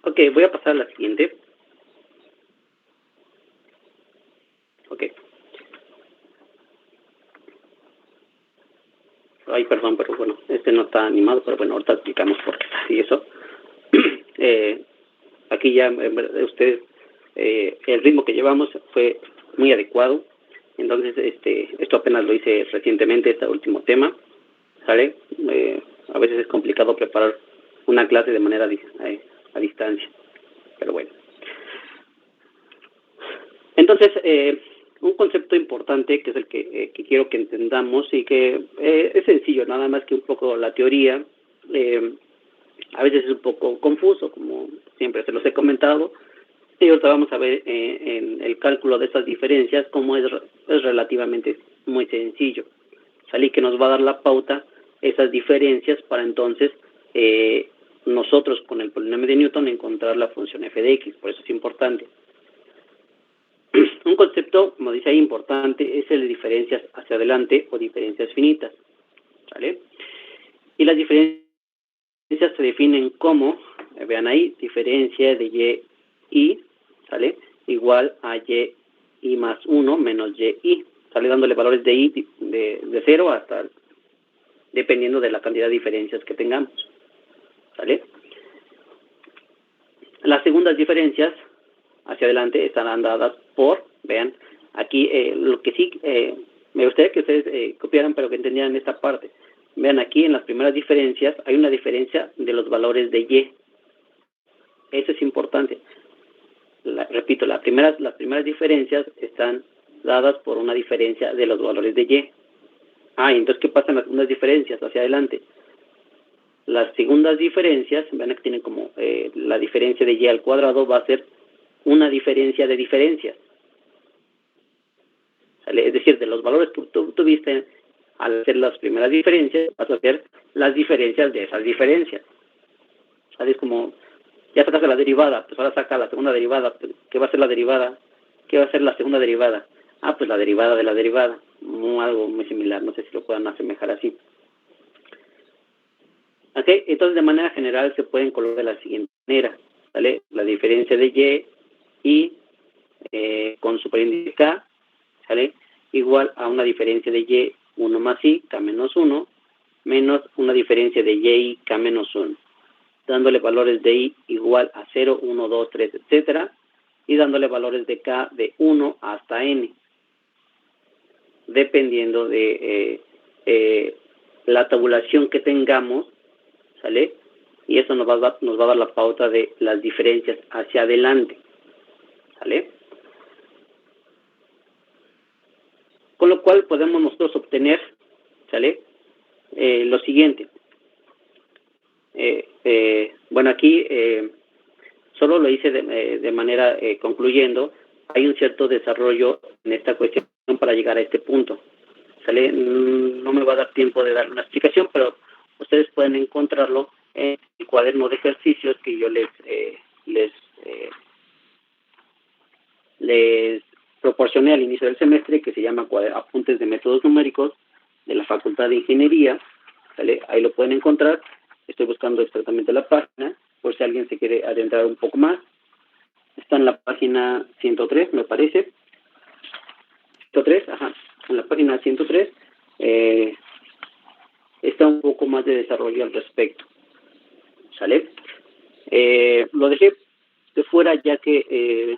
Ok, voy a pasar a la siguiente. Ok. Ay, perdón, pero bueno, este no está animado, pero bueno, ahorita explicamos por qué así eso. Aquí ya, ustedes, el ritmo que llevamos fue muy adecuado. Entonces, esto apenas lo hice recientemente, este último tema, ¿sale? A veces es complicado preparar una clase de manera a distancia, pero bueno. Entonces, un concepto importante que es el que quiero que entendamos y que es sencillo, nada más que un poco la teoría a veces es un poco confuso, como siempre se los he comentado. Y ahorita vamos a ver en el cálculo de estas diferencias cómo es relativamente muy sencillo. ¿Sale? Que nos va a dar la pauta esas diferencias para entonces nosotros con el polinomio de Newton encontrar la función f de x. Por eso es importante. Un concepto, como dice ahí, importante es el de diferencias hacia adelante o diferencias finitas. ¿Sale? Y las diferencias se definen como, vean ahí, diferencia de y, ¿sale? Igual a y más 1 menos y, ¿sale? Dándole valores de y de 0 hasta, dependiendo de la cantidad de diferencias que tengamos, ¿sale? Las segundas diferencias hacia adelante estarán dadas por, vean, aquí lo que sí, me gustaría que ustedes copiaran, pero que entendieran esta parte. Vean aquí en las primeras diferencias hay una diferencia de los valores de y. Eso es importante. Repito, las primeras diferencias están dadas por una diferencia de los valores de y. Y entonces, ¿qué pasa en las segundas diferencias hacia adelante? Las segundas diferencias, vean que tienen como la diferencia de y al cuadrado va a ser una diferencia de diferencias. ¿Sale? Es decir, de los valores que tú tuviste al hacer las primeras diferencias, vas a hacer las diferencias de esas diferencias. ¿Sale? Es como, ya sacaste la derivada, pues ahora saca la segunda derivada. ¿Qué va a ser la derivada? ¿Qué va a ser la segunda derivada? Pues la derivada de la derivada. Algo muy similar, no sé si lo puedan asemejar así. ¿Ok? Entonces, de manera general, se pueden colocar de la siguiente manera. ¿Sale? La diferencia de y con superíndice k, ¿sale? Igual a una diferencia de y 1 más i, k menos 1, menos una diferencia de y, k menos 1. Dándole valores de i igual a 0, 1, 2, 3, etcétera, y dándole valores de k de 1 hasta n, dependiendo de la tabulación que tengamos, ¿sale? Y eso nos va a dar la pauta de las diferencias hacia adelante, ¿sale? Con lo cual podemos nosotros obtener, ¿sale? Lo siguiente. Bueno, aquí solo lo hice de manera concluyendo. Hay un cierto desarrollo en esta cuestión para llegar a este punto, ¿sale? No me va a dar tiempo de dar una explicación, pero ustedes pueden encontrarlo en el cuaderno de ejercicios que yo les proporcioné al inicio del semestre, que se llama Apuntes de Métodos Numéricos de la Facultad de Ingeniería, ¿sale? Ahí lo pueden encontrar. Estoy buscando exactamente la página, por si alguien se quiere adentrar un poco más. Está en la página 103, me parece. 103, ajá. En la página 103 está un poco más de desarrollo al respecto, ¿sale? Lo dejé de fuera ya que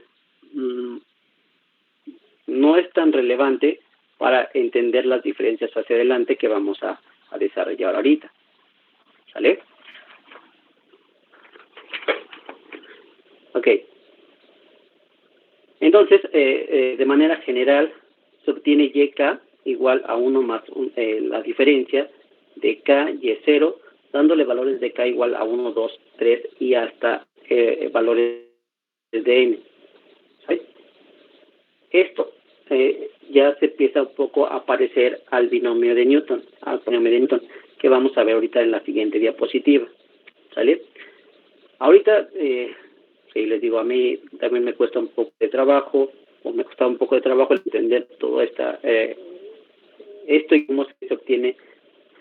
no es tan relevante para entender las diferencias hacia adelante que vamos a desarrollar ahorita, ¿sale? Ok. Entonces, de manera general, se obtiene yk igual a 1 más la diferencia de k y 0, dándole valores de k igual a 1, 2, 3 y hasta valores de n. ¿Sí? Esto ya se empieza un poco a parecer al binomio de Newton, que vamos a ver ahorita en la siguiente diapositiva. ¿Sale? Ahorita, sí, les digo, a mí también me cuesta un poco de trabajo, o me costaba un poco de trabajo entender todo esto y cómo se obtiene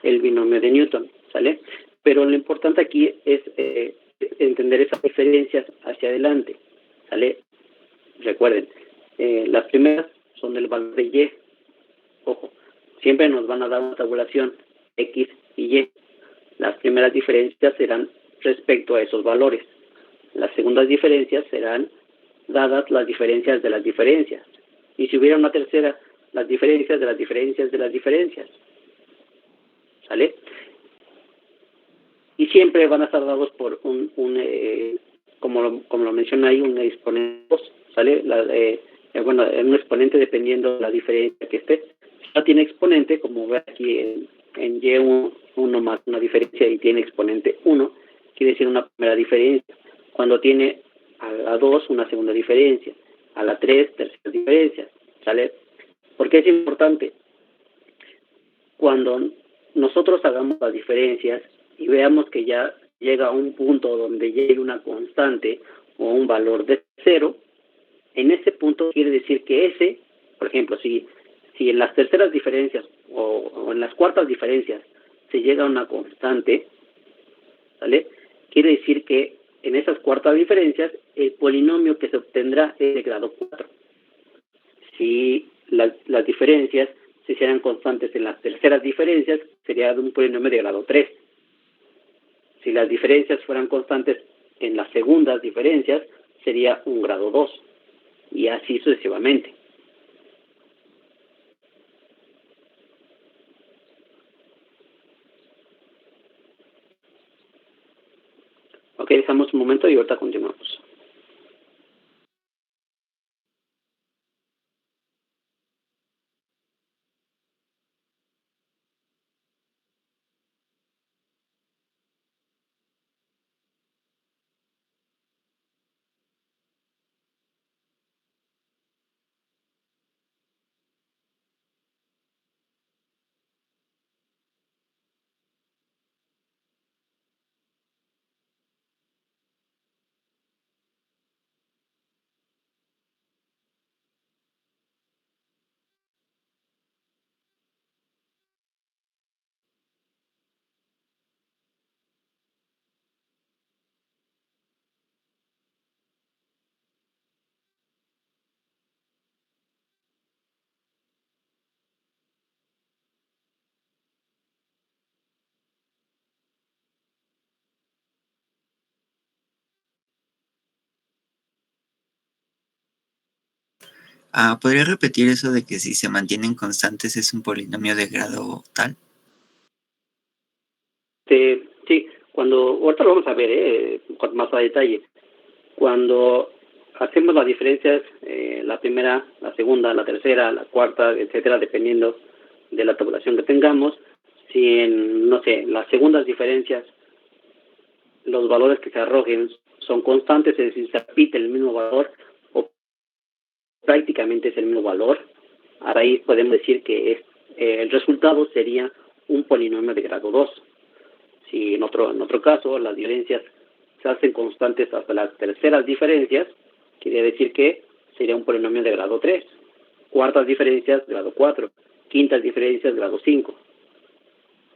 el binomio de Newton, ¿sale? Pero lo importante aquí es entender esas diferencias hacia adelante, ¿sale? Recuerden, las primeras son del valor de y. Ojo, siempre nos van a dar una tabulación x y y. Las primeras diferencias serán respecto a esos valores. Las segundas diferencias serán dadas las diferencias de las diferencias. Y si hubiera una tercera, las diferencias de las diferencias de las diferencias. ¿Sale? Y siempre van a estar dados por como lo menciona ahí, un exponente, ¿sale? Bueno, un exponente dependiendo de la diferencia que esté. Si no tiene exponente, como ve aquí en Y1, 1 más una diferencia y tiene exponente 1, quiere decir una primera diferencia. Cuando tiene a la 2 una segunda diferencia, a la 3 tercera diferencia, ¿sale? ¿Por qué es importante? Cuando nosotros hagamos las diferencias y veamos que ya llega a un punto donde llegue una constante o un valor de 0, en ese punto quiere decir que ese, por ejemplo, si en las terceras diferencias o en las cuartas diferencias se llega a una constante, ¿vale? Quiere decir que en esas cuartas diferencias el polinomio que se obtendrá es de grado 4. Si las diferencias se hicieran constantes en las terceras diferencias, sería de un polinomio de grado 3. Si las diferencias fueran constantes en las segundas diferencias, sería un grado 2. Y así sucesivamente. Ok, dejamos un momento y ahorita continuamos. ¿Podría repetir eso de que si se mantienen constantes es un polinomio de grado tal? Sí, ahorita lo vamos a ver con más a detalle. Cuando hacemos las diferencias, la primera, la segunda, la tercera, la cuarta, etcétera, dependiendo de la tabulación que tengamos, si en, no sé, las segundas diferencias, los valores que se arrojen son constantes, es decir, se repite el mismo valor o prácticamente es el mismo valor, a raíz podemos decir que el resultado sería un polinomio de grado 2. Si en otro caso las diferencias se hacen constantes hasta las terceras diferencias, quiere decir que sería un polinomio de grado 3. Cuartas diferencias, grado 4. Quintas diferencias, grado 5.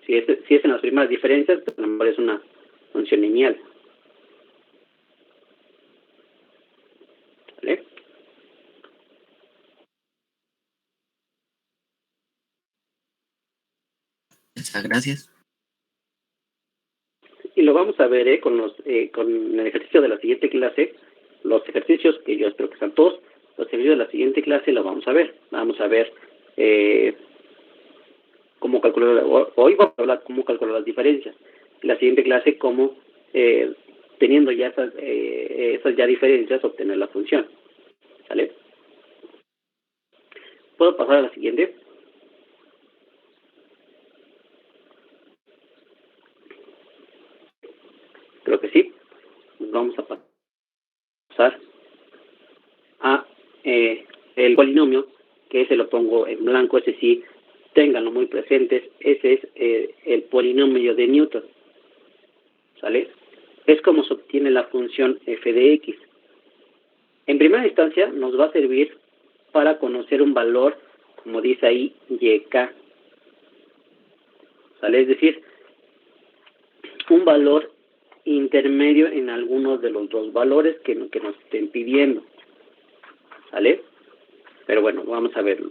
Si es en las primeras diferencias, pues a lo mejor es una función lineal. ¿Vale? Gracias. Y lo vamos a ver con el ejercicio de la siguiente clase, los ejercicios que yo espero que sean todos, los ejercicios de la siguiente clase lo vamos a ver. Vamos a ver cómo calcular, hoy vamos a hablar cómo calcular las diferencias. En la siguiente clase, cómo, teniendo ya esas ya diferencias, obtener la función. ¿Sale? ¿Puedo pasar a la siguiente? Creo que sí. Vamos a pasar a el polinomio, que ese lo pongo en blanco, ese sí, ténganlo muy presentes, ese es el polinomio de Newton. ¿Sale? Es como se obtiene la función f de x. En primera instancia nos va a servir para conocer un valor, como dice ahí, yk. ¿Sale? Es decir, un valor intermedio en algunos de los dos valores que nos estén pidiendo. ¿Sale? Pero bueno, vamos a verlo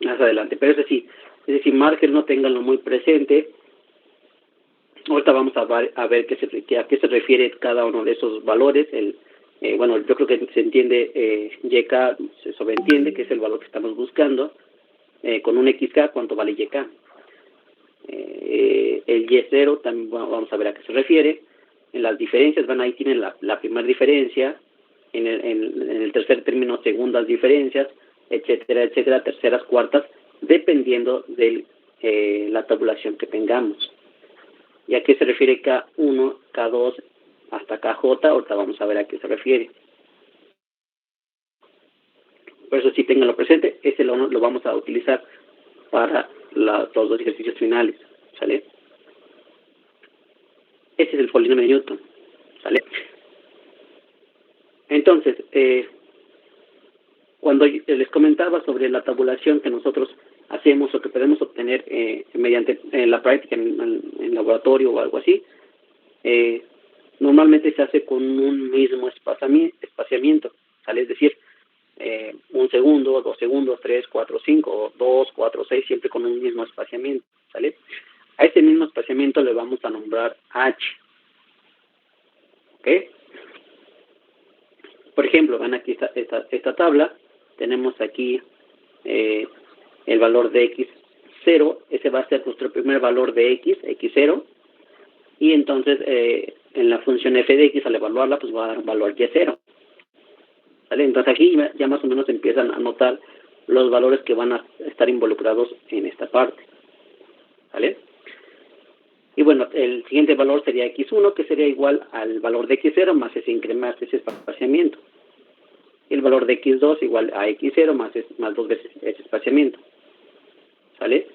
más adelante. Pero es decir, márquenlo, ténganlo muy presente. Ahorita vamos a ver a qué se refiere cada uno de esos valores. Bueno, yo creo que se entiende, YK se sobreentiende que es el valor que estamos buscando. Con un XK, ¿cuánto vale YK? El Y0 también vamos a ver a qué se refiere. En las diferencias, ahí tienen la primera diferencia, en el tercer término segundas diferencias, etcétera, etcétera, terceras, cuartas, dependiendo del la tabulación que tengamos. ¿Y a qué se refiere K1, K2 hasta KJ? Ahorita vamos a ver a qué se refiere. Por eso sí ténganlo presente, ese lo vamos a utilizar para los dos ejercicios finales, ¿sale? Ese es el polinomio de Newton, ¿sale? Entonces, cuando les comentaba sobre la tabulación que nosotros hacemos o que podemos obtener mediante la práctica en laboratorio o algo así, normalmente se hace con un mismo espaciamiento, ¿sale? Es decir, 1 segundo, 2 segundos, 3, 4, 5, 2, 4, 6, siempre con un mismo espaciamiento, ¿sale? A ese mismo espaciamiento le vamos a nombrar H, ¿ok? Por ejemplo, ven aquí esta tabla, tenemos aquí el valor de x0, ese va a ser nuestro primer valor de x0, y entonces en la función f de x al evaluarla, pues va a dar un valor y0. ¿Vale? Entonces aquí ya más o menos empiezan a notar los valores que van a estar involucrados en esta parte. ¿Vale? Y bueno, el siguiente valor sería x1, que sería igual al valor de x0 más ese incremento, ese espaciamiento. Y el valor de x2 igual a x0 más 2 veces ese espaciamiento. ¿Sale?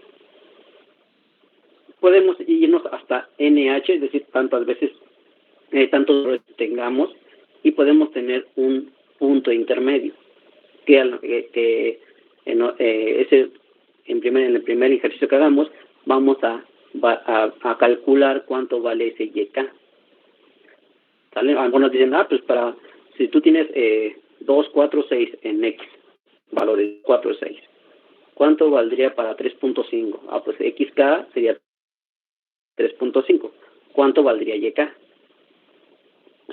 Podemos irnos hasta nh, es decir, tantas veces, tantos valores tengamos, y podemos tener un punto intermedio, que en el primer ejercicio que hagamos, vamos a calcular cuánto vale ese YK. ¿Sale? Algunos dicen, pues si tú tienes 2, 4, 6 en X, valores 4, 6, ¿cuánto valdría para 3.5? Pues XK sería 3.5. ¿Cuánto valdría YK?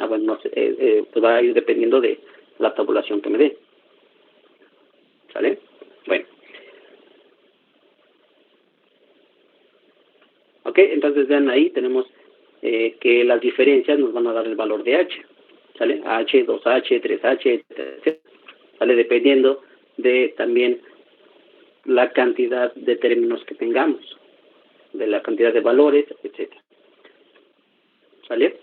Bueno, no sé, pues va a ir dependiendo de la tabulación que me dé. ¿Sale? Bueno. Ok, entonces vean ahí, tenemos que las diferencias nos van a dar el valor de H. ¿Sale? H, 2H, 3H, etc. ¿Sale? Dependiendo de también la cantidad de términos que tengamos, de la cantidad de valores, etc. ¿Sale?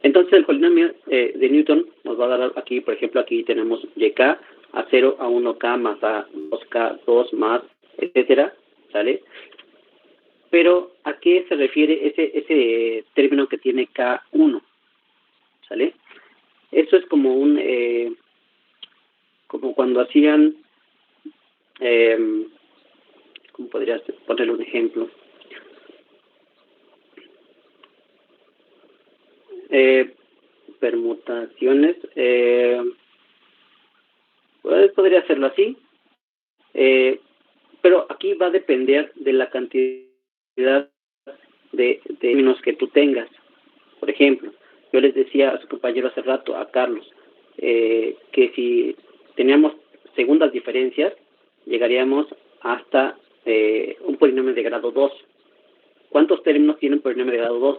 Entonces el polinomio de Newton nos va a dar aquí, por ejemplo, aquí tenemos YK a 0, a 1K más a 2K, 2 más, etcétera, ¿sale? Pero ¿a qué se refiere ese término que tiene K1? ¿Sale? Eso es como como cuando hacían, ¿cómo podrías ponerle un ejemplo? Permutaciones, pues podría hacerlo así, pero aquí va a depender de la cantidad de términos que tú tengas. Por ejemplo, yo les decía a su compañero hace rato, a Carlos, que si teníamos segundas diferencias, llegaríamos hasta un polinomio de grado 2. ¿Cuántos términos tiene un polinomio de grado 2?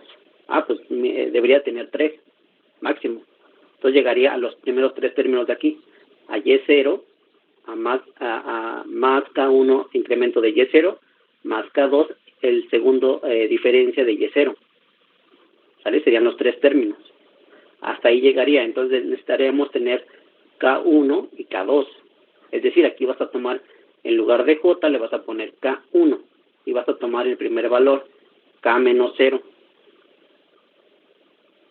Pues debería tener 3 máximo. Entonces llegaría a los primeros 3 términos de aquí, a Y0, a más K1 incremento de Y0, más K2 el segundo diferencia de Y0. ¿Sale? Serían los 3 términos. Hasta ahí llegaría. Entonces necesitaríamos tener K1 y K2. Es decir, aquí vas a tomar, en lugar de J, le vas a poner K1 y vas a tomar el primer valor, K menos 0,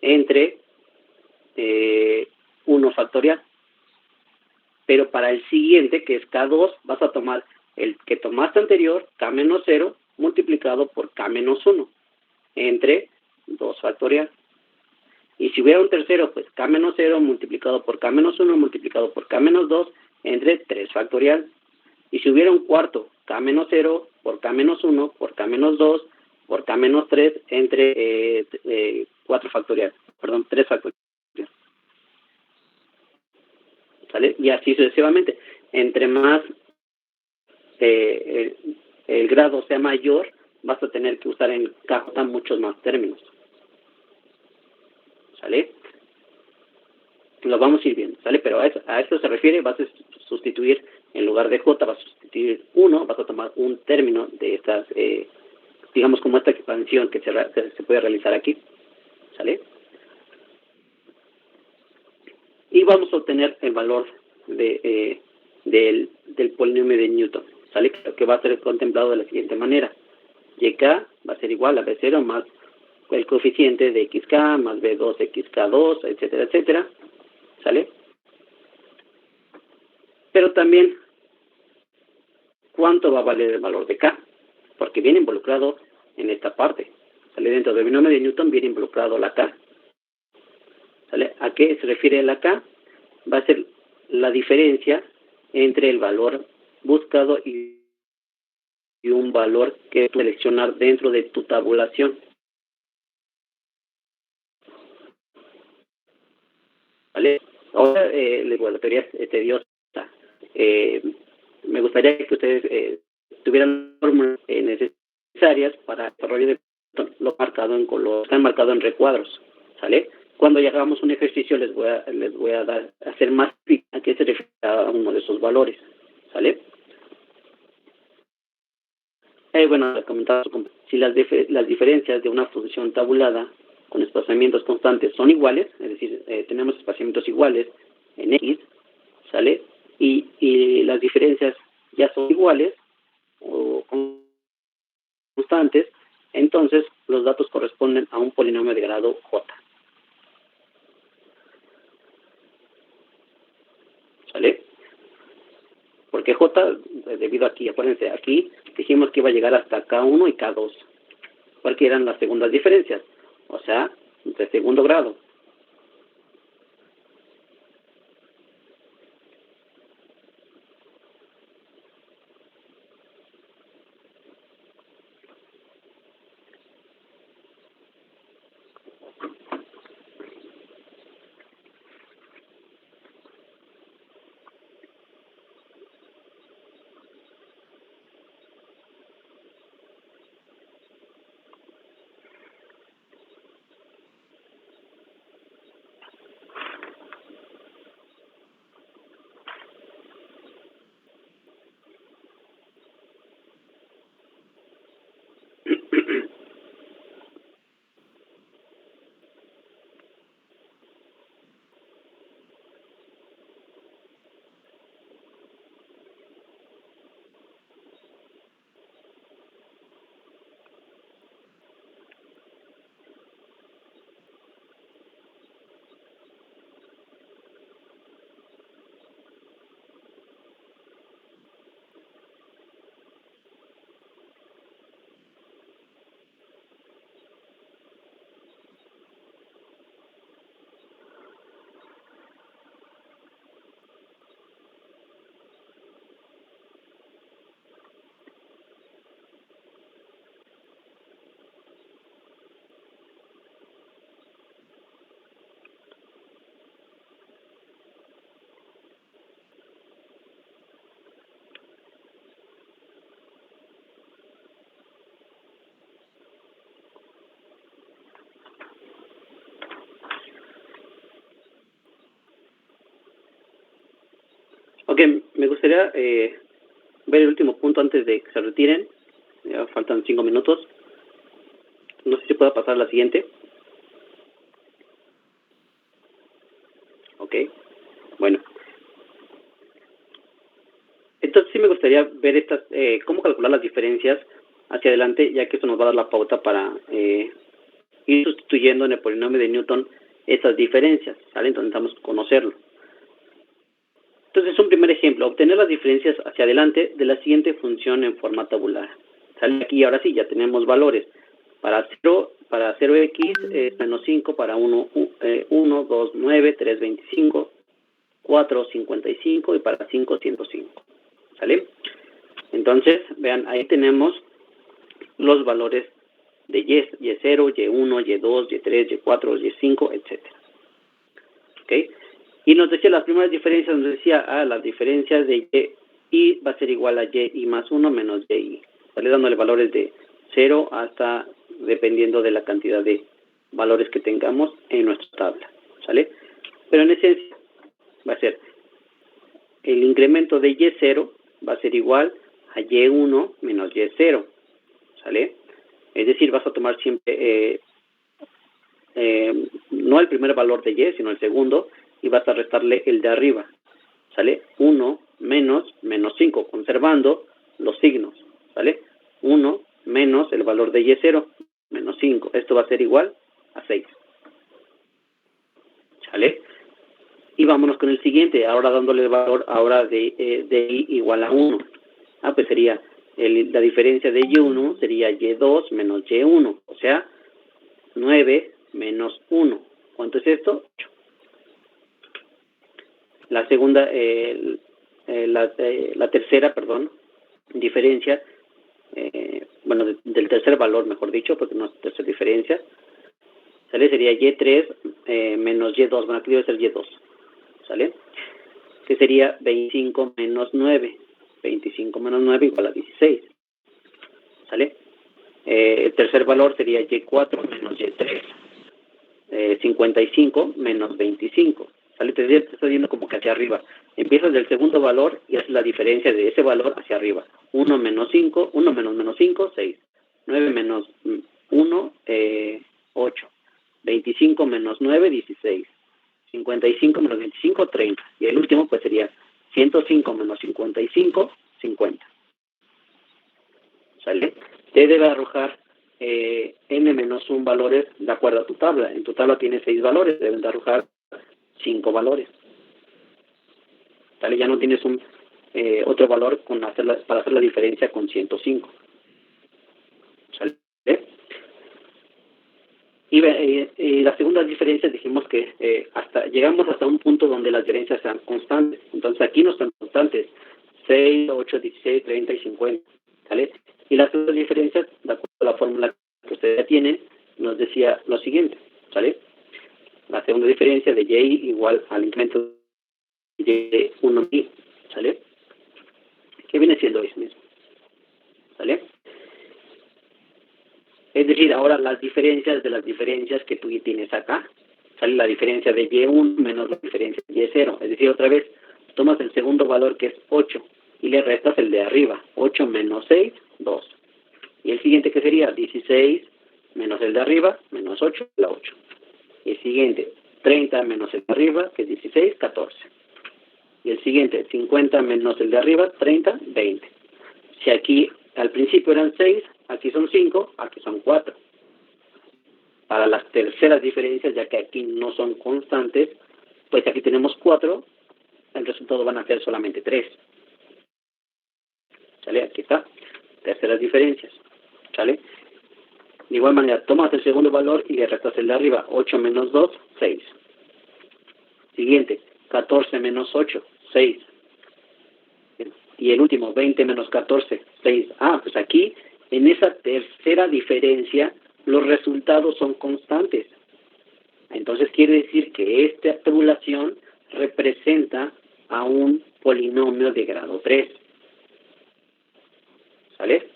entre 1 factorial. Pero para el siguiente, que es K2, vas a tomar el que tomaste anterior, K menos 0, multiplicado por K menos 1, entre 2 factorial. Y si hubiera un tercero, pues K menos 0 multiplicado por K menos 1 multiplicado por K menos 2, entre 3 factorial. Y si hubiera un cuarto, K menos 0 por K menos 1 por K menos 2 por K menos 3, entre 4 factorial. Perdón, 3 factorial. ¿Sale? Y así sucesivamente. Entre más el grado sea mayor, vas a tener que usar en KJ muchos más términos. ¿Sale? Lo vamos a ir viendo, ¿sale? Pero a eso se refiere, vas a sustituir lugar de J vas a sustituir 1, vas a tomar un término de estas, digamos como esta expansión que se puede realizar aquí, ¿sale? Y vamos a obtener el valor del polinomio de Newton, ¿sale? Que va a ser contemplado de la siguiente manera. YK va a ser igual a B0 más el coeficiente de XK más B2XK2, etcétera, etcétera, ¿sale? Pero también, ¿cuánto va a valer el valor de K? Porque viene involucrado en esta parte, ¿sale? Dentro del binomio de Newton viene involucrado la K, ¿sale? ¿A qué se refiere la K? Va a ser la diferencia entre el valor buscado y un valor que tú seleccionar dentro de tu tabulación, ¿vale? Ahora, la teoría es tediosa. Me gustaría que ustedes tuvieran fórmulas necesarias para el desarrollo de lo marcado en color, están marcados en recuadros, ¿sale? Cuando hagamos un ejercicio les voy a hacer más a qué se refiere a uno de esos valores, ¿sale? Bueno, comentaba, si las diferencias de una función tabulada con espaciamientos constantes son iguales, es decir, tenemos espaciamientos iguales en X, ¿sale? Y las diferencias ya son iguales o constantes, entonces los datos corresponden a un polinomio de grado J. ¿Sale? Porque J, debido aquí, acuérdense, aquí dijimos que iba a llegar hasta K1 y K2, porque eran las segundas diferencias, o sea, de segundo grado. Ok, me gustaría ver el último punto antes de que se retiren. Ya faltan 5 minutos. No sé si pueda pasar a la siguiente. Ok, bueno. Entonces sí me gustaría ver estas, cómo calcular las diferencias hacia adelante, ya que esto nos va a dar la pauta para ir sustituyendo en el polinomio de Newton esas diferencias, ¿sale? Entonces necesitamos conocerlo. Entonces, un primer ejemplo, obtener las diferencias hacia adelante de la siguiente función en forma tabular. Sale aquí, ahora sí, ya tenemos valores. Para 0x es menos 5, para 1, 2, 9, 3, 25, 4, 55 y para 5, 105. ¿Sale? Entonces, vean, ahí tenemos los valores de Y0, Y1, Y2, Y3, Y4, Y5, etc. ¿Ok? Y nos decía las primeras diferencias, nos decía, las diferencias de Y va a ser igual a Y más 1 menos Y. Sale dándole valores de 0 hasta, dependiendo de la cantidad de valores que tengamos en nuestra tabla. ¿Sale? Pero en esencia va a ser el incremento de Y0 va a ser igual a y1 menos y0, ¿sale? Es decir, vas a tomar siempre, no el primer valor de y, sino el segundo, y vas a restarle el de arriba, ¿sale? 1 menos 5, conservando los signos, ¿sale? 1 menos el valor de y0, menos 5. Esto va a ser igual a 6. ¿Sale? Y vámonos con el siguiente, ahora dándole el valor ahora de y igual a 1. Pues sería, la diferencia de y1 sería y2 menos y1, o sea, 9 menos 1. ¿Cuánto es esto? 8. La segunda, la tercera, diferencia, bueno, del tercer valor, mejor dicho, porque no es tercera diferencia, ¿sale? Sería y3 menos y2, bueno, aquí debe ser y2, ¿sale? Que sería 25 menos 9. 25 menos 9 igual a 16, ¿sale? El tercer valor sería y4 menos y3, 55 menos 25, ¿sale? Te estoy viendo como que hacia arriba. Empiezas del segundo valor y haces la diferencia de ese valor hacia arriba. 1 menos 5, 1 menos 5, 6. 9 menos 1, 8. 25 menos 9, 16. 55 menos 25, 30. Y el último pues sería 105 menos 55, 50. ¿Sale? Te debe arrojar n menos 1 valores de acuerdo a tu tabla. En tu tabla tiene 6 valores, deben de arrojar 5 valores. ¿Sale? Ya no tienes un otro valor para hacer la diferencia con 105. ¿Sale? Y las segundas diferencias dijimos que llegamos hasta un punto donde las diferencias sean constantes. Entonces aquí no están constantes: 6, 8, 16, 30 y 50. ¿Sale? Y las segundas diferencias, de acuerdo a la fórmula que ustedes ya tienen, nos decía lo siguiente. ¿Sale? La segunda diferencia de y igual al incremento de 1i. ¿Sale? ¿Qué viene siendo eso mismo? ¿Sale? Es decir, ahora las diferencias de las diferencias que tú tienes acá. Sale la diferencia de y1 menos la diferencia de y0. Es decir, otra vez, tomas el segundo valor que es 8 y le restas el de arriba. 8 menos 6, 2. Y el siguiente que sería 16 menos el de arriba, menos 8, la 8. Y el siguiente, 30 menos el de arriba, que es 16, 14. Y el siguiente, 50 menos el de arriba, 30, 20. Si aquí al principio eran 6, aquí son 5, aquí son 4. Para las terceras diferencias, ya que aquí no son constantes, pues aquí tenemos 4, el resultado van a ser solamente 3. ¿Sale? Aquí está, terceras diferencias. ¿Sale? De igual manera, tomas el segundo valor y le restas el de arriba. 8 menos 2, 6. Siguiente, 14 menos 8, 6. Y el último, 20 menos 14, 6. Pues aquí, en esa tercera diferencia, los resultados son constantes. Entonces quiere decir que esta tabulación representa a un polinomio de grado 3. ¿Sale?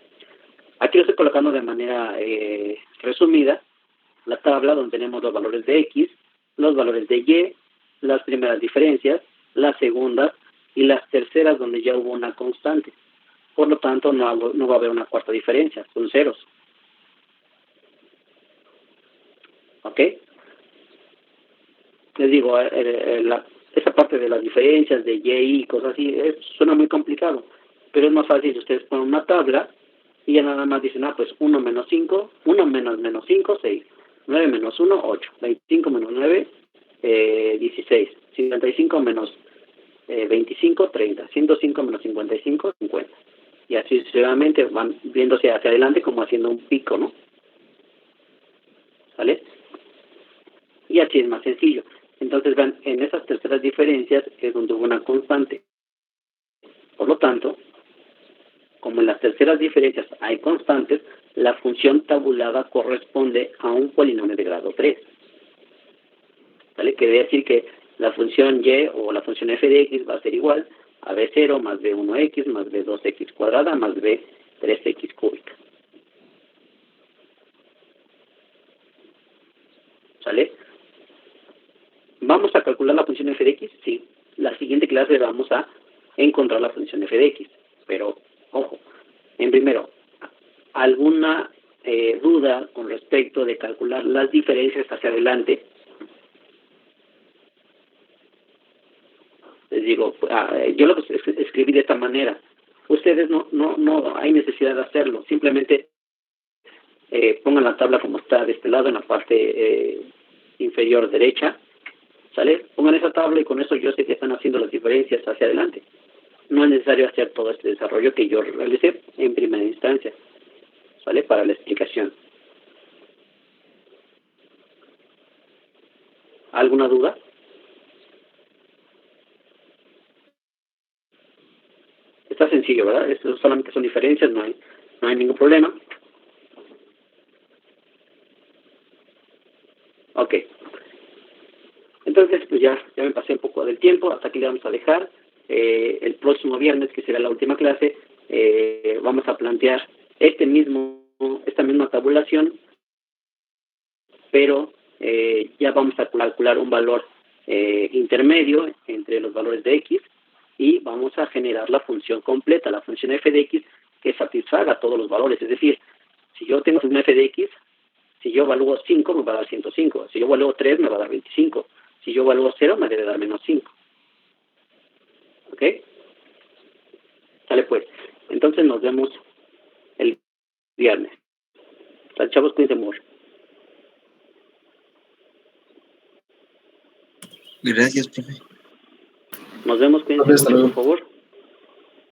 Aquí lo estoy colocando de manera resumida, la tabla donde tenemos los valores de X, los valores de Y, las primeras diferencias, las segundas y las terceras donde ya hubo una constante. Por lo tanto, no va a haber una cuarta diferencia, son ceros. ¿Ok? Les digo, esa parte de las diferencias de Y y cosas así, suena muy complicado, pero es más fácil si ustedes ponen una tabla y ya nada más dicen, pues 1 menos 5, 1 menos 5, 6, 9 menos 1, 8, 25 menos 9, 16, 55 menos 25, 30, 105 menos 55, 50. Y así sucesivamente van viéndose hacia adelante como haciendo un pico, ¿no? ¿Sale? Y así es más sencillo. Entonces, vean, en esas terceras diferencias es donde hubo una constante. Por lo tanto, como en las terceras diferencias hay constantes, la función tabulada corresponde a un polinomio de grado 3. ¿Vale? Quiere decir que la función y o la función f de x va a ser igual a b0 más b1x más b2x cuadrada más b3x cúbica. ¿Sale? ¿Vamos a calcular la función f de x? Sí. La siguiente clase vamos a encontrar la función f de x. Pero, ojo, en primero, ¿alguna duda con respecto de calcular las diferencias hacia adelante? Les digo, yo lo escribí de esta manera. Ustedes no hay necesidad de hacerlo. Simplemente pongan la tabla como está de este lado en la parte inferior derecha, ¿sale? Pongan esa tabla y con eso yo sé que están haciendo las diferencias hacia adelante. No es necesario hacer todo este desarrollo que yo realicé en primera instancia, ¿sale? Para la explicación. ¿Alguna duda? Está sencillo, ¿verdad? Esto solamente son diferencias, no hay ningún problema. Ok. Entonces, pues ya me pasé un poco del tiempo, hasta aquí le vamos a dejar. El próximo viernes, que será la última clase, vamos a plantear esta misma tabulación, pero ya vamos a calcular un valor intermedio entre los valores de x y vamos a generar la función completa, la función f de x, que satisfaga todos los valores. Es decir, si yo tengo una f de x, si yo evalúo 5 me va a dar 105, si yo evalúo 3 me va a dar 25, si yo evalúo 0 me debe dar menos 5. ¿Ok? Sale pues. Entonces nos vemos el viernes. Chavos, cuídense mucho. Gracias, profe. Nos vemos, cuídense Hasta mucho, luego. por favor.